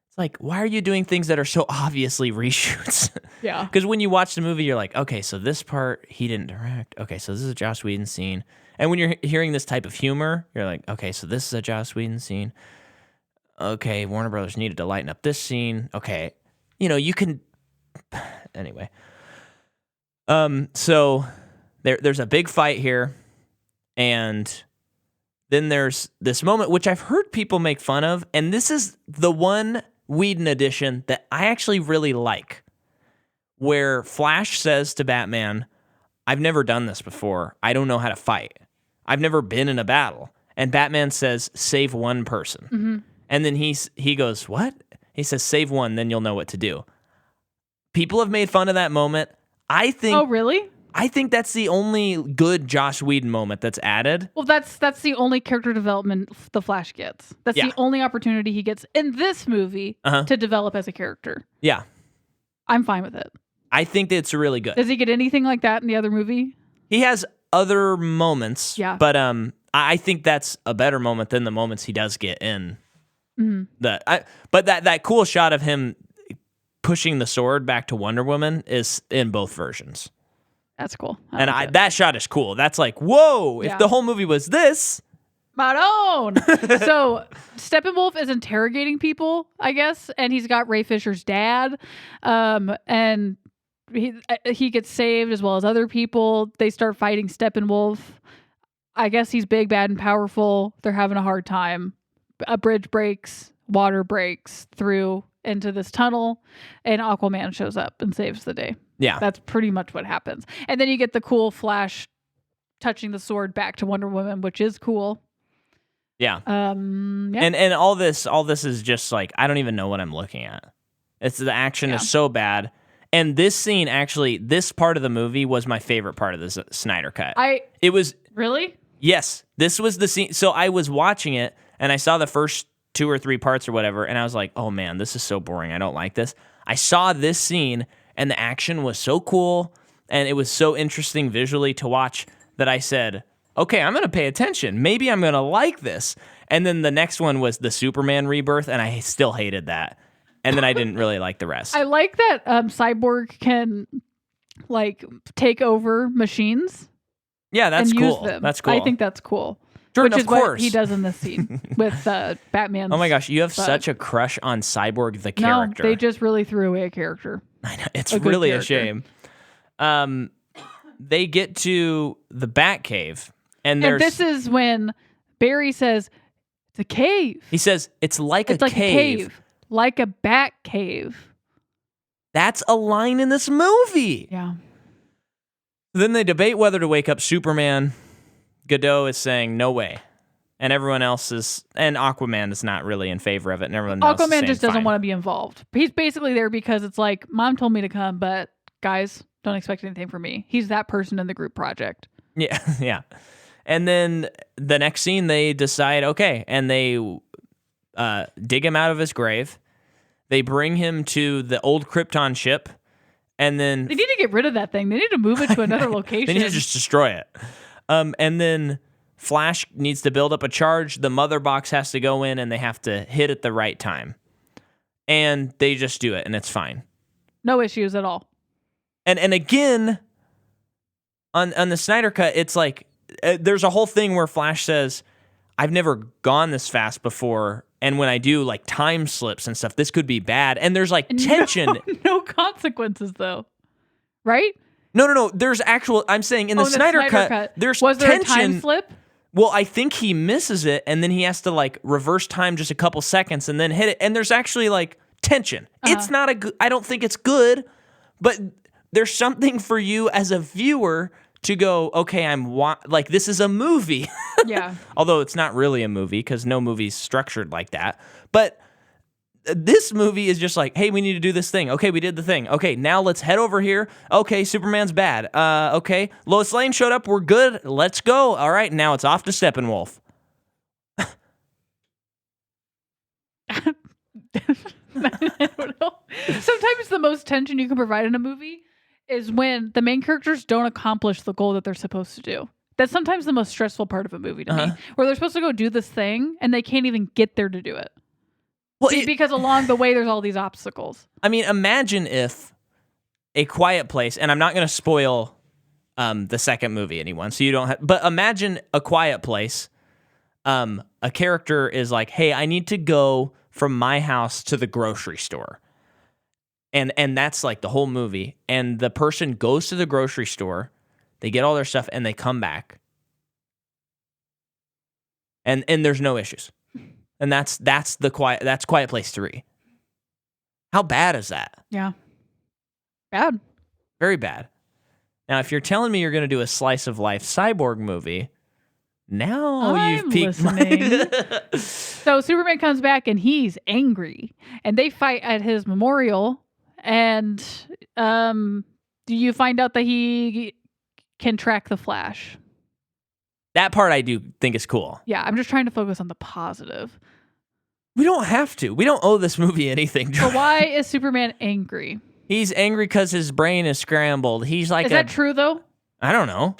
It's like, why are you doing things that are so obviously reshoots? Yeah. Because when you watch the movie, you're like, okay, so this part he didn't direct. Okay, so this is a Joss Whedon scene. And when you're hearing this type of humor, you're like, okay, so this is a Joss Whedon scene. Okay, Warner Brothers needed to lighten up this scene. Okay, you can. Anyway, so there's a big fight here, and then there's this moment which I've heard people make fun of, and this is the one Whedon edition that I actually really like, where Flash says to Batman, "I've never done this before. I don't know how to fight. I've never been in a battle." And Batman says, "Save one person." Mm-hmm. And then he goes, "What?" He says, "Save one, then you'll know what to do." People have made fun of that moment. I think. Oh, really? I think that's the only good Joss Whedon moment that's added. Well, that's the only character development the Flash gets. That's the only opportunity he gets in this movie to develop as a character. Yeah. I'm fine with it. I think it's really good. Does he get anything like that in the other movie? He has other moments, but I think that's a better moment than the moments he does get in. Mm-hmm. But that cool shot of him pushing the sword back to Wonder Woman is in both versions. That's cool. That shot is cool. That's like, whoa, if the whole movie was this. Maroon! So Steppenwolf is interrogating people, I guess, and he's got Ray Fisher's dad. And he gets saved as well as other people. They start fighting Steppenwolf. I guess he's big, bad, and powerful. They're having a hard time. A bridge breaks, water breaks through into this tunnel, and Aquaman shows up and saves the day. Yeah. That's pretty much what happens. And then you get the cool Flash touching the sword back to Wonder Woman, which is cool. Yeah. Yeah. And all this is just like, I don't even know what I'm looking at. It's the action is so bad. And this scene, actually, this part of the movie was my favorite part of the Snyder Cut. It was... Really? Yes. This was the scene. So I was watching it, and I saw the first 2 or 3 parts or whatever, and I was like, oh man, this is so boring. I don't like this. I saw this scene, and the action was so cool, and it was so interesting visually to watch that I said, okay, I'm going to pay attention. Maybe I'm going to like this. And then the next one was the Superman rebirth, and I still hated that. And then I didn't really like the rest. I like that Cyborg can like take over machines. Yeah, that's and cool. Use them. That's cool. I think that's cool. Jordan, which is of course. what he does in this scene with Batman. Oh my gosh, you have such a crush on Cyborg the character. No, they just really threw away a character. I know, it's really a shame. They get to the Batcave, and this is when Barry says, "It's a cave." He says, "It's like a cave, like a bat cave." That's a line in this movie. Yeah. Then they debate whether to wake up Superman. Godot is saying no way, and everyone else is, and Aquaman is not really in favor of it, and everyone else is saying, just doesn't want to be involved. He's basically there because it's like, Mom told me to come, but guys, don't expect anything from me. He's that person in the group project. Yeah, yeah. And then the next scene, they decide, okay, and they dig him out of his grave. They bring him to the old Krypton ship, and then... They need to get rid of that thing. They need to move it to another location. They need to just destroy it. And then Flash needs to build up a charge. The mother box has to go in, and they have to hit at the right time. And they just do it, and it's fine. No issues at all. And again, on the Snyder Cut, it's like, there's a whole thing where Flash says, I've never gone this fast before, and when I do, like, time slips and stuff, this could be bad. And there's, like, tension. No consequences, though. Right? No. There's actual, I'm saying in the Snyder Cut, there's was there tension. A time slip? Well, I think he misses it, and then he has to, like, reverse time just a couple seconds and then hit it. And there's actually, like, tension. It's not a good, I don't think it's good, but there's something for you as a viewer to go, okay, like, this is a movie. Yeah. Although it's not really a movie because no movie's structured like that. But this movie is just like, hey, we need to do this thing. Okay, we did the thing. Okay, now let's head over here. Okay, Superman's bad. Okay, Lois Lane showed up. We're good. Let's go. All right, now it's off to Steppenwolf. I don't know. Sometimes the most tension you can provide in a movie is when the main characters don't accomplish the goal that they're supposed to do. That's sometimes the most stressful part of a movie to me, where they're supposed to go do this thing and they can't even get there to do it. Well, because along the way, there's all these obstacles. I mean, imagine if A Quiet Place, and I'm not going to spoil the second movie, anyone, so you don't have, but imagine A Quiet Place. A character is like, hey, I need to go from my house to the grocery store. And that's like the whole movie. And the person goes to the grocery store, they get all their stuff, and they come back. And there's no issues. And that's Quiet Place 3. How bad is that? Yeah. Bad. Very bad. Now, if you're telling me you're going to do a slice of life cyborg movie, now you've piqued my... So Superman comes back and he's angry, and they fight at his memorial. And you find out that he can track the Flash. That part I do think is cool. Yeah, I'm just trying to focus on the positive. We don't have to. We don't owe this movie anything. So why is Superman angry? He's angry because his brain is scrambled. He's like, is that true though? I don't know.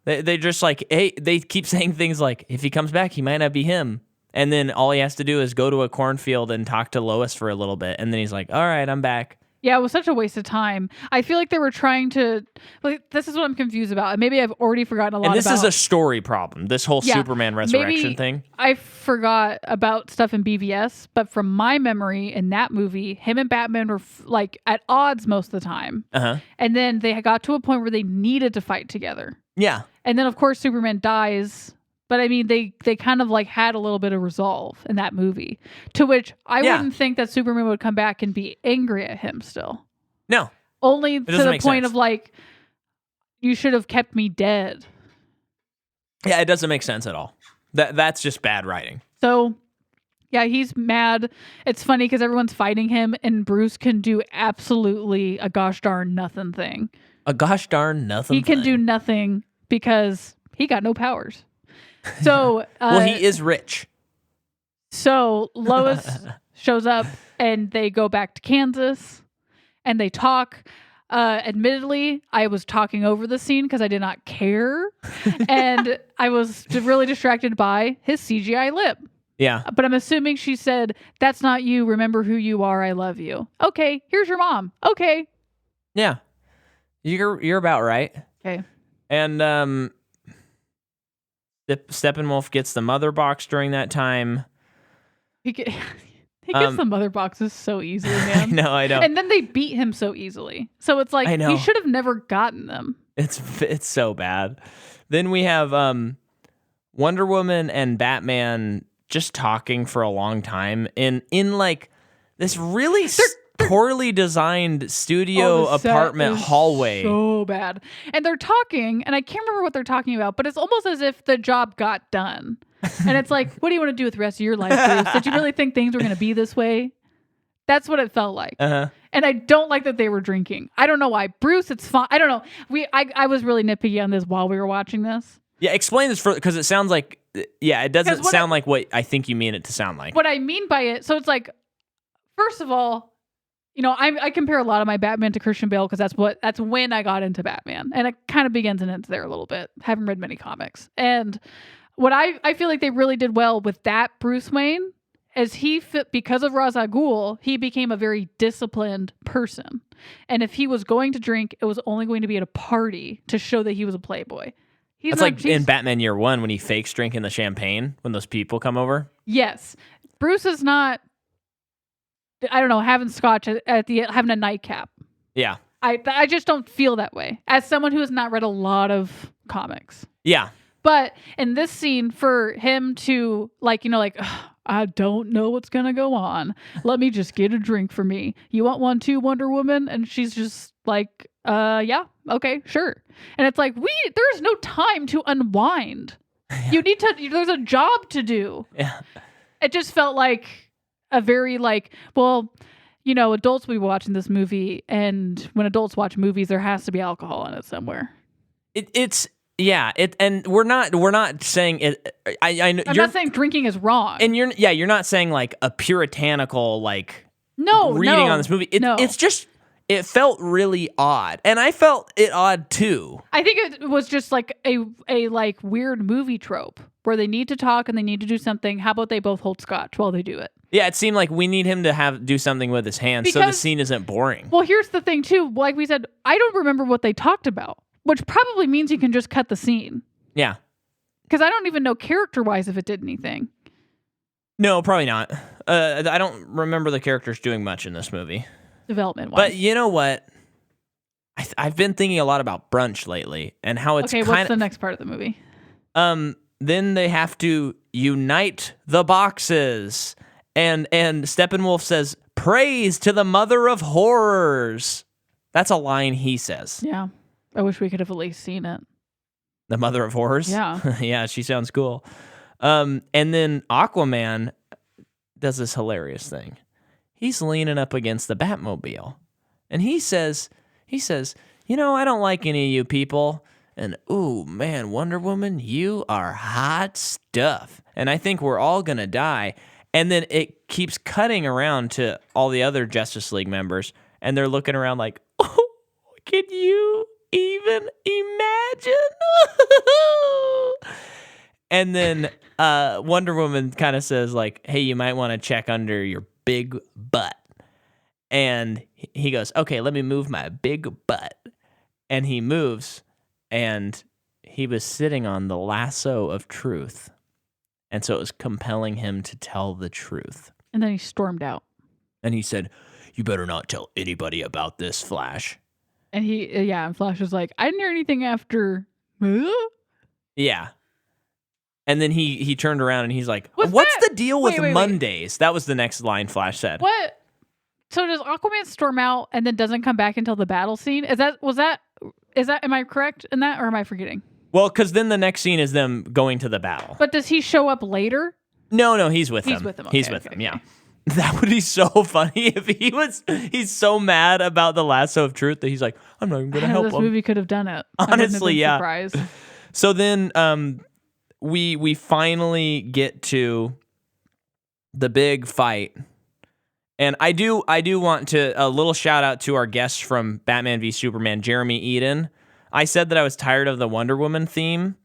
They just like, hey, they keep saying things like, if he comes back, he might not be him. And then all he has to do is go to a cornfield and talk to Lois for a little bit. And then he's like, all right, I'm back. Yeah, it was such a waste of time. I feel like they were trying to. Like, this is what I'm confused about. Maybe I've already forgotten a lot. And this about, is a story problem. This whole Superman resurrection maybe thing. I forgot about stuff in BVS, but from my memory, in that movie, him and Batman were like at odds most of the time. And then they got to a point where they needed to fight together. Yeah. And then of course Superman dies. But I mean, they kind of like had a little bit of resolve in that movie, to which I wouldn't think that Superman would come back and be angry at him still. No. Only to the point of like, you should have kept me dead. Yeah, it doesn't make sense at all. That's just bad writing. So, yeah, he's mad. It's funny because everyone's fighting him and Bruce can do absolutely a gosh darn nothing thing. A gosh darn nothing He can do nothing because he got no powers. So, well, he is rich. So Lois shows up and they go back to Kansas and they talk. Admittedly, I was talking over the scene because I did not care. And I was really distracted by his CGI lip. Yeah. But I'm assuming she said, "That's not you. Remember who you are. I love you." Okay, here's your mom. Okay. Yeah. You're about right. Okay. And Steppenwolf gets the mother box during that time. He gets the mother boxes so easily, man. I know. And then they beat him so easily. So it's like, he should have never gotten them. It's so bad. Then we have Wonder Woman and Batman just talking for a long time in like this really poorly designed studio apartment hallway. So bad. And they're talking, and I can't remember what they're talking about, but it's almost as if the job got done. And it's like, what do you want to do with the rest of your life, Bruce? Did you really think things were going to be this way? That's what it felt like. And I don't like that they were drinking. I don't know why. Bruce, it's fine. I don't know. I was really nitpicky on this while we were watching this. Yeah, explain this because it sounds like, it doesn't sound like what I think you mean it to sound like. What I mean by it, so it's like, first of all, I compare a lot of my Batman to Christian Bale because that's when I got into Batman. And it kind of begins and ends there a little bit. Haven't read many comics. And what I feel like they really did well with that Bruce Wayne is because of Ra's al Ghul, he became a very disciplined person. And if he was going to drink, it was only going to be at a party to show that he was a playboy. That's like in Batman Year One when he fakes drinking the champagne when those people come over. Yes. Bruce is not, I don't know, having scotch having a nightcap. Yeah. I just don't feel that way as someone who has not read a lot of comics. Yeah. But in this scene, for him to I don't know what's going to go on. Let me just get a drink for me. You want one too, Wonder Woman? And she's just like, yeah, okay, sure. And it's like, there's no time to unwind. Yeah. There's a job to do. Yeah. It just felt like a very adults will be watching this movie, and when adults watch movies, there has to be alcohol in it somewhere. And we're not saying it. I'm not saying drinking is wrong, and you're not saying like a puritanical reading on this movie. It's just it felt really odd, and I felt it odd too. I think it was just like a weird movie trope where they need to talk and they need to do something. How about they both hold scotch while they do it? Yeah, it seemed like we need him to do something with his hands so the scene isn't boring. Well, here's the thing too. Like we said, I don't remember what they talked about, which probably means you can just cut the scene. Yeah. Because I don't even know character-wise if it did anything. No, probably not. I don't remember the characters doing much in this movie. Development-wise. But you know what? I've been thinking a lot about brunch lately and how it's what's the next part of the movie? Then they have to unite the boxes. And Steppenwolf says, "Praise to the mother of horrors." That's a line he says. Yeah. I wish we could have at least seen it. The mother of horrors? Yeah. Yeah, she sounds cool. And then Aquaman does this hilarious thing. He's leaning up against the Batmobile. And he says, I don't like any of you people. And, ooh, man, Wonder Woman, you are hot stuff. And I think we're all going to die. And then it keeps cutting around to all the other Justice League members. And they're looking around like, oh, can you even imagine? And then Wonder Woman kind of says like, hey, you might want to check under your big butt. And he goes, okay, let me move my big butt. And he moves, and he was sitting on the lasso of truth. And so it was compelling him to tell the truth. And then he stormed out. And he said, you better not tell anybody about this, Flash. And and Flash was like, I didn't hear anything after. Yeah. And then he turned around and he's like, What's the deal with wait. Mondays? That was the next line Flash said. What? So does Aquaman storm out and then doesn't come back until the battle scene? Am I correct in that, or am I forgetting? Well, because then the next scene is them going to the battle. But does he show up later? No, he's with them. He's with them. He's with them, yeah. That would be so funny if he's so mad about the lasso of truth that he's like, I'm not even going to help him. This movie could have done it. Honestly, yeah. Surprised. So then we finally get to the big fight. And I do want to a little shout out to our guest from Batman v Superman, Jeremy Eden. I said that I was tired of the Wonder Woman theme,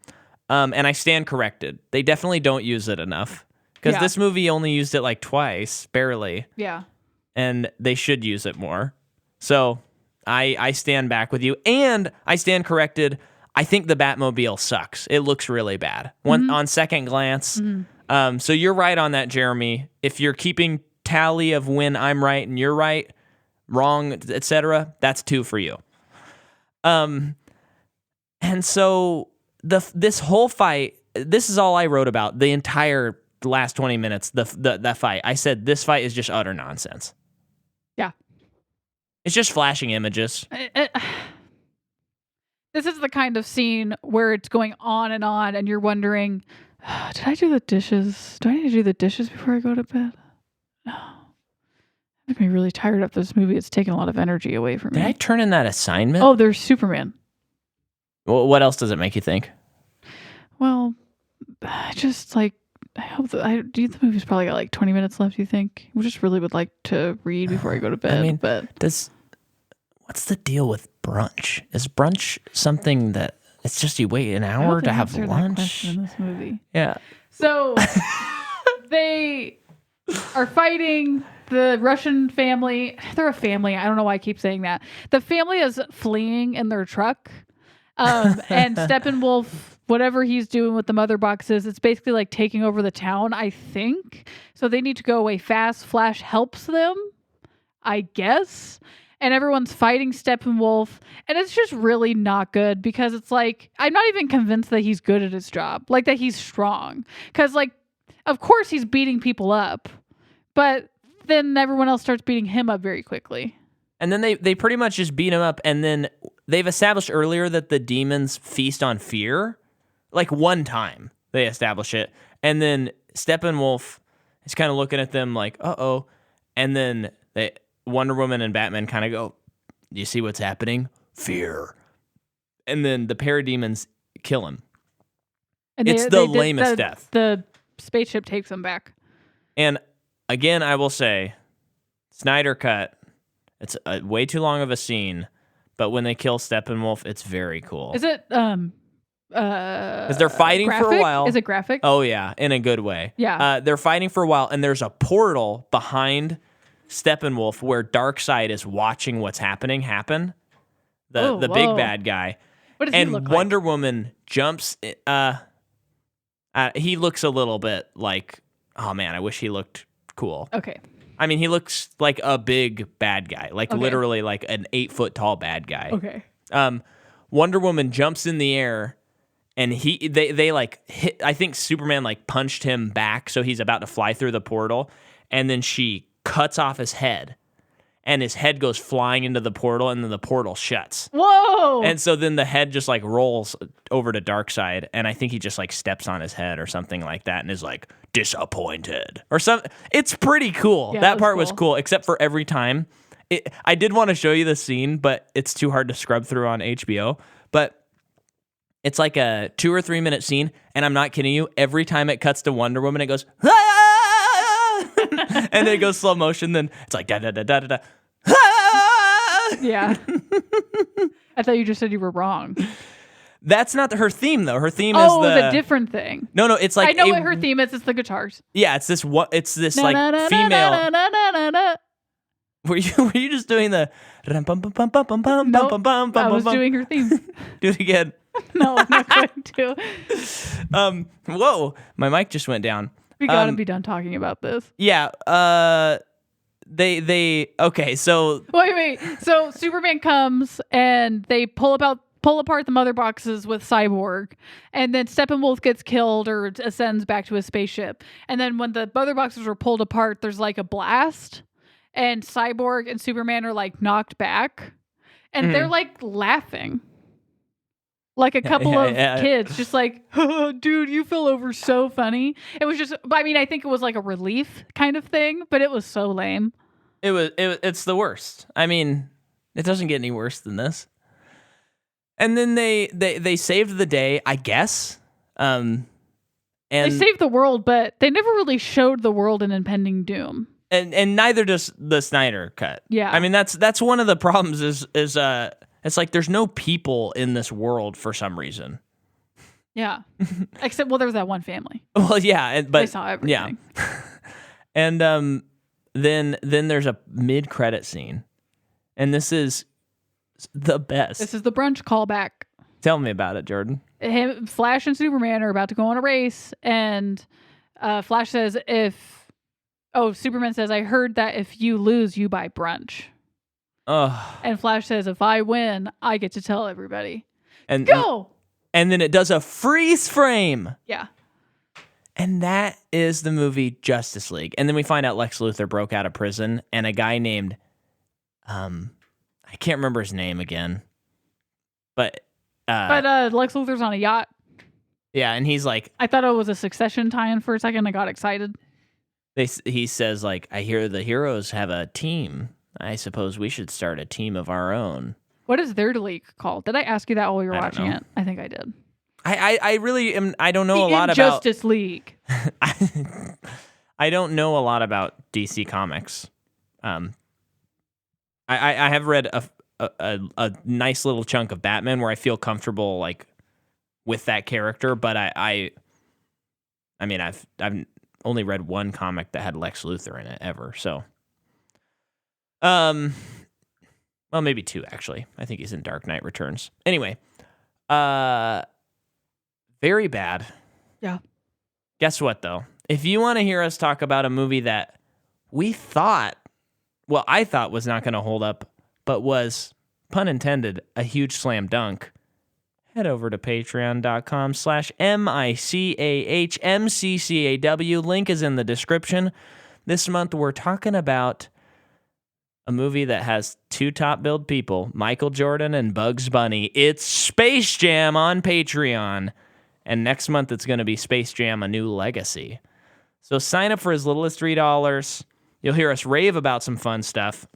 and I stand corrected. They definitely don't use it enough because this movie only used it like twice, barely. Yeah. And they should use it more. So I stand back with you, and I stand corrected. I think the Batmobile sucks. It looks really bad on second glance. Mm-hmm. So you're right on that, Jeremy. If you're keeping tally of when I'm right and you're right, wrong, etc., that's 2 for you. And so this whole fight, this is all I wrote about the entire last 20 minutes. That fight, I said this fight is just utter nonsense. Yeah, it's just flashing images. This is the kind of scene where it's going on, and you're wondering, did I do the dishes? Do I need to do the dishes before I go to bed? No. I'm going to be really tired of this movie. It's taking a lot of energy away from me. Did I turn in that assignment? Oh, there's Superman. Well, what else does it make you think? Well, I just I hope that the movie's probably got like 20 minutes left, you think? I just really would like to read before I go to bed. I mean, but what's the deal with brunch? Is brunch something that it's just you wait an hour to have lunch? In this movie. Yeah. So they are fighting the Russian family. They're a family. I don't know why I keep saying that. The family is fleeing in their truck. And Steppenwolf, whatever he's doing with the mother boxes, it's basically like taking over the town, I think. So they need to go away fast. Flash helps them, I guess. And everyone's fighting Steppenwolf. And it's just really not good because it's like, I'm not even convinced that he's good at his job. Like that he's strong. Because of course he's beating people up. But then everyone else starts beating him up very quickly. And then they pretty much just beat him up. And then they've established earlier that the demons feast on fear. Like one time they establish it. And then Steppenwolf is kind of looking at them like, uh-oh. And then Wonder Woman and Batman kind of go, do you see what's happening? Fear. And then the parademons kill him. And it's the lamest death. The spaceship takes him back. And again, I will say, Snyder cut. It's way too long of a scene, but when they kill Steppenwolf, it's very cool. Is it because they're fighting graphic? for a while. Is it graphic? Oh yeah, in a good way. Yeah. They're fighting for a while, and there's a portal behind Steppenwolf where Darkseid is watching what's happen. The big bad guy. What does he look like? Wonder Woman jumps. He looks a little bit like, oh man, I wish he looked cool. Okay. I mean, he looks like a big bad guy, literally like an 8-foot tall bad guy. Okay. Wonder Woman jumps in the air, and they like hit. I think Superman like punched him back, so he's about to fly through the portal, and then she cuts off his head, and his head goes flying into the portal, and then the portal shuts. Whoa! And so then the head just like rolls over to Darkseid, and I think he just like steps on his head or something like that, and is like disappointed or something. It's pretty cool. Yeah, that part was cool, except for every time. I did want to show you the scene, but it's too hard to scrub through on HBO. But it's like a 2 or 3 minute scene, and I'm not kidding you. Every time it cuts to Wonder Woman, it goes, ah! And then it goes slow motion. Then it's like da da da da da da. Ah! Yeah. I thought you just said you were wrong. That's not her theme though. Her theme is it's a different thing. No, it's like I know what her theme is. It's the guitars. Yeah, it's this like female. Were you just doing the Nope, I was doing her theme. Do it again. No, I'm not going to. Whoa, my mic just went down. We gotta be done talking about this. Yeah. Okay. So Wait. So Superman comes and they pull apart the mother boxes with Cyborg, and then Steppenwolf gets killed or ascends back to his spaceship. And then when the mother boxes were pulled apart, there's like a blast, and Cyborg and Superman are like knocked back, and they're like laughing. Like a couple of kids, just like, oh, dude, you fell over so funny. It was just, I mean, I think it was like a relief kind of thing, but it was so lame. It's the worst. I mean, it doesn't get any worse than this. And then they saved the day, I guess. And they saved the world, but they never really showed the world in impending doom. And neither does the Snyder cut. Yeah. I mean, that's one of the problems is it's like there's no people in this world for some reason. Yeah. Except, well, there's that one family. Well, yeah, but they saw everything. Yeah. And then there's a mid-credit scene, and this is the best. This is the brunch callback. Tell me about it, Jordan. Flash and Superman are about to go on a race, and Flash says, Superman says, I heard that if you lose, you buy brunch. And Flash says, if I win, I get to tell everybody. And go! And then it does a freeze frame. Yeah. And that is the movie Justice League. And then we find out Lex Luthor broke out of prison, and a guy named, I can't remember his name again. But Lex Luthor's on a yacht. Yeah, and he's like, I thought it was a Succession tie-in for a second. I got excited. He says, like, I hear the heroes have a team. I suppose we should start a team of our own. What is their league called? Did I ask you that while you were watching know. it? I think I did. I really am. I don't know a lot about Justice League. I don't know a lot about DC Comics. I have read a nice little chunk of Batman where I feel comfortable like with that character, but I mean I've only read one comic that had Lex Luthor in it ever, so. Well, maybe two, actually. I think he's in Dark Knight Returns. Anyway, very bad. Yeah. Guess what, though? If you want to hear us talk about a movie that I thought was not going to hold up, but was, pun intended, a huge slam dunk, head over to patreon.com/MICAHMCCAW. Link is in the description. This month, we're talking about a movie that has two top-billed people, Michael Jordan and Bugs Bunny. It's Space Jam on Patreon. And next month, it's going to be Space Jam: A New Legacy. So sign up for as little as $3. You'll hear us rave about some fun stuff.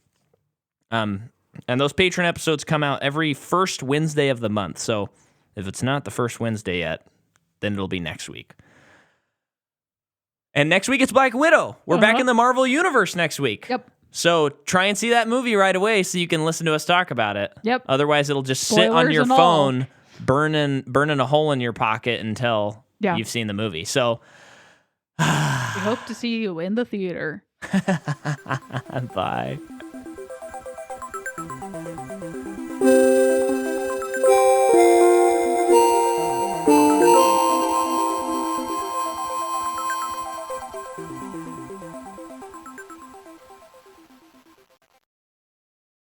And those Patreon episodes come out every first Wednesday of the month. So if it's not the first Wednesday yet, then it'll be next week. And next week, it's Black Widow. We're back in the Marvel Universe next week. Yep. So try and see that movie right away so you can listen to us talk about it. Yep. Otherwise, it'll just sit on your phone, burning a hole in your pocket until you've seen the movie. So we hope to see you in the theater. Bye.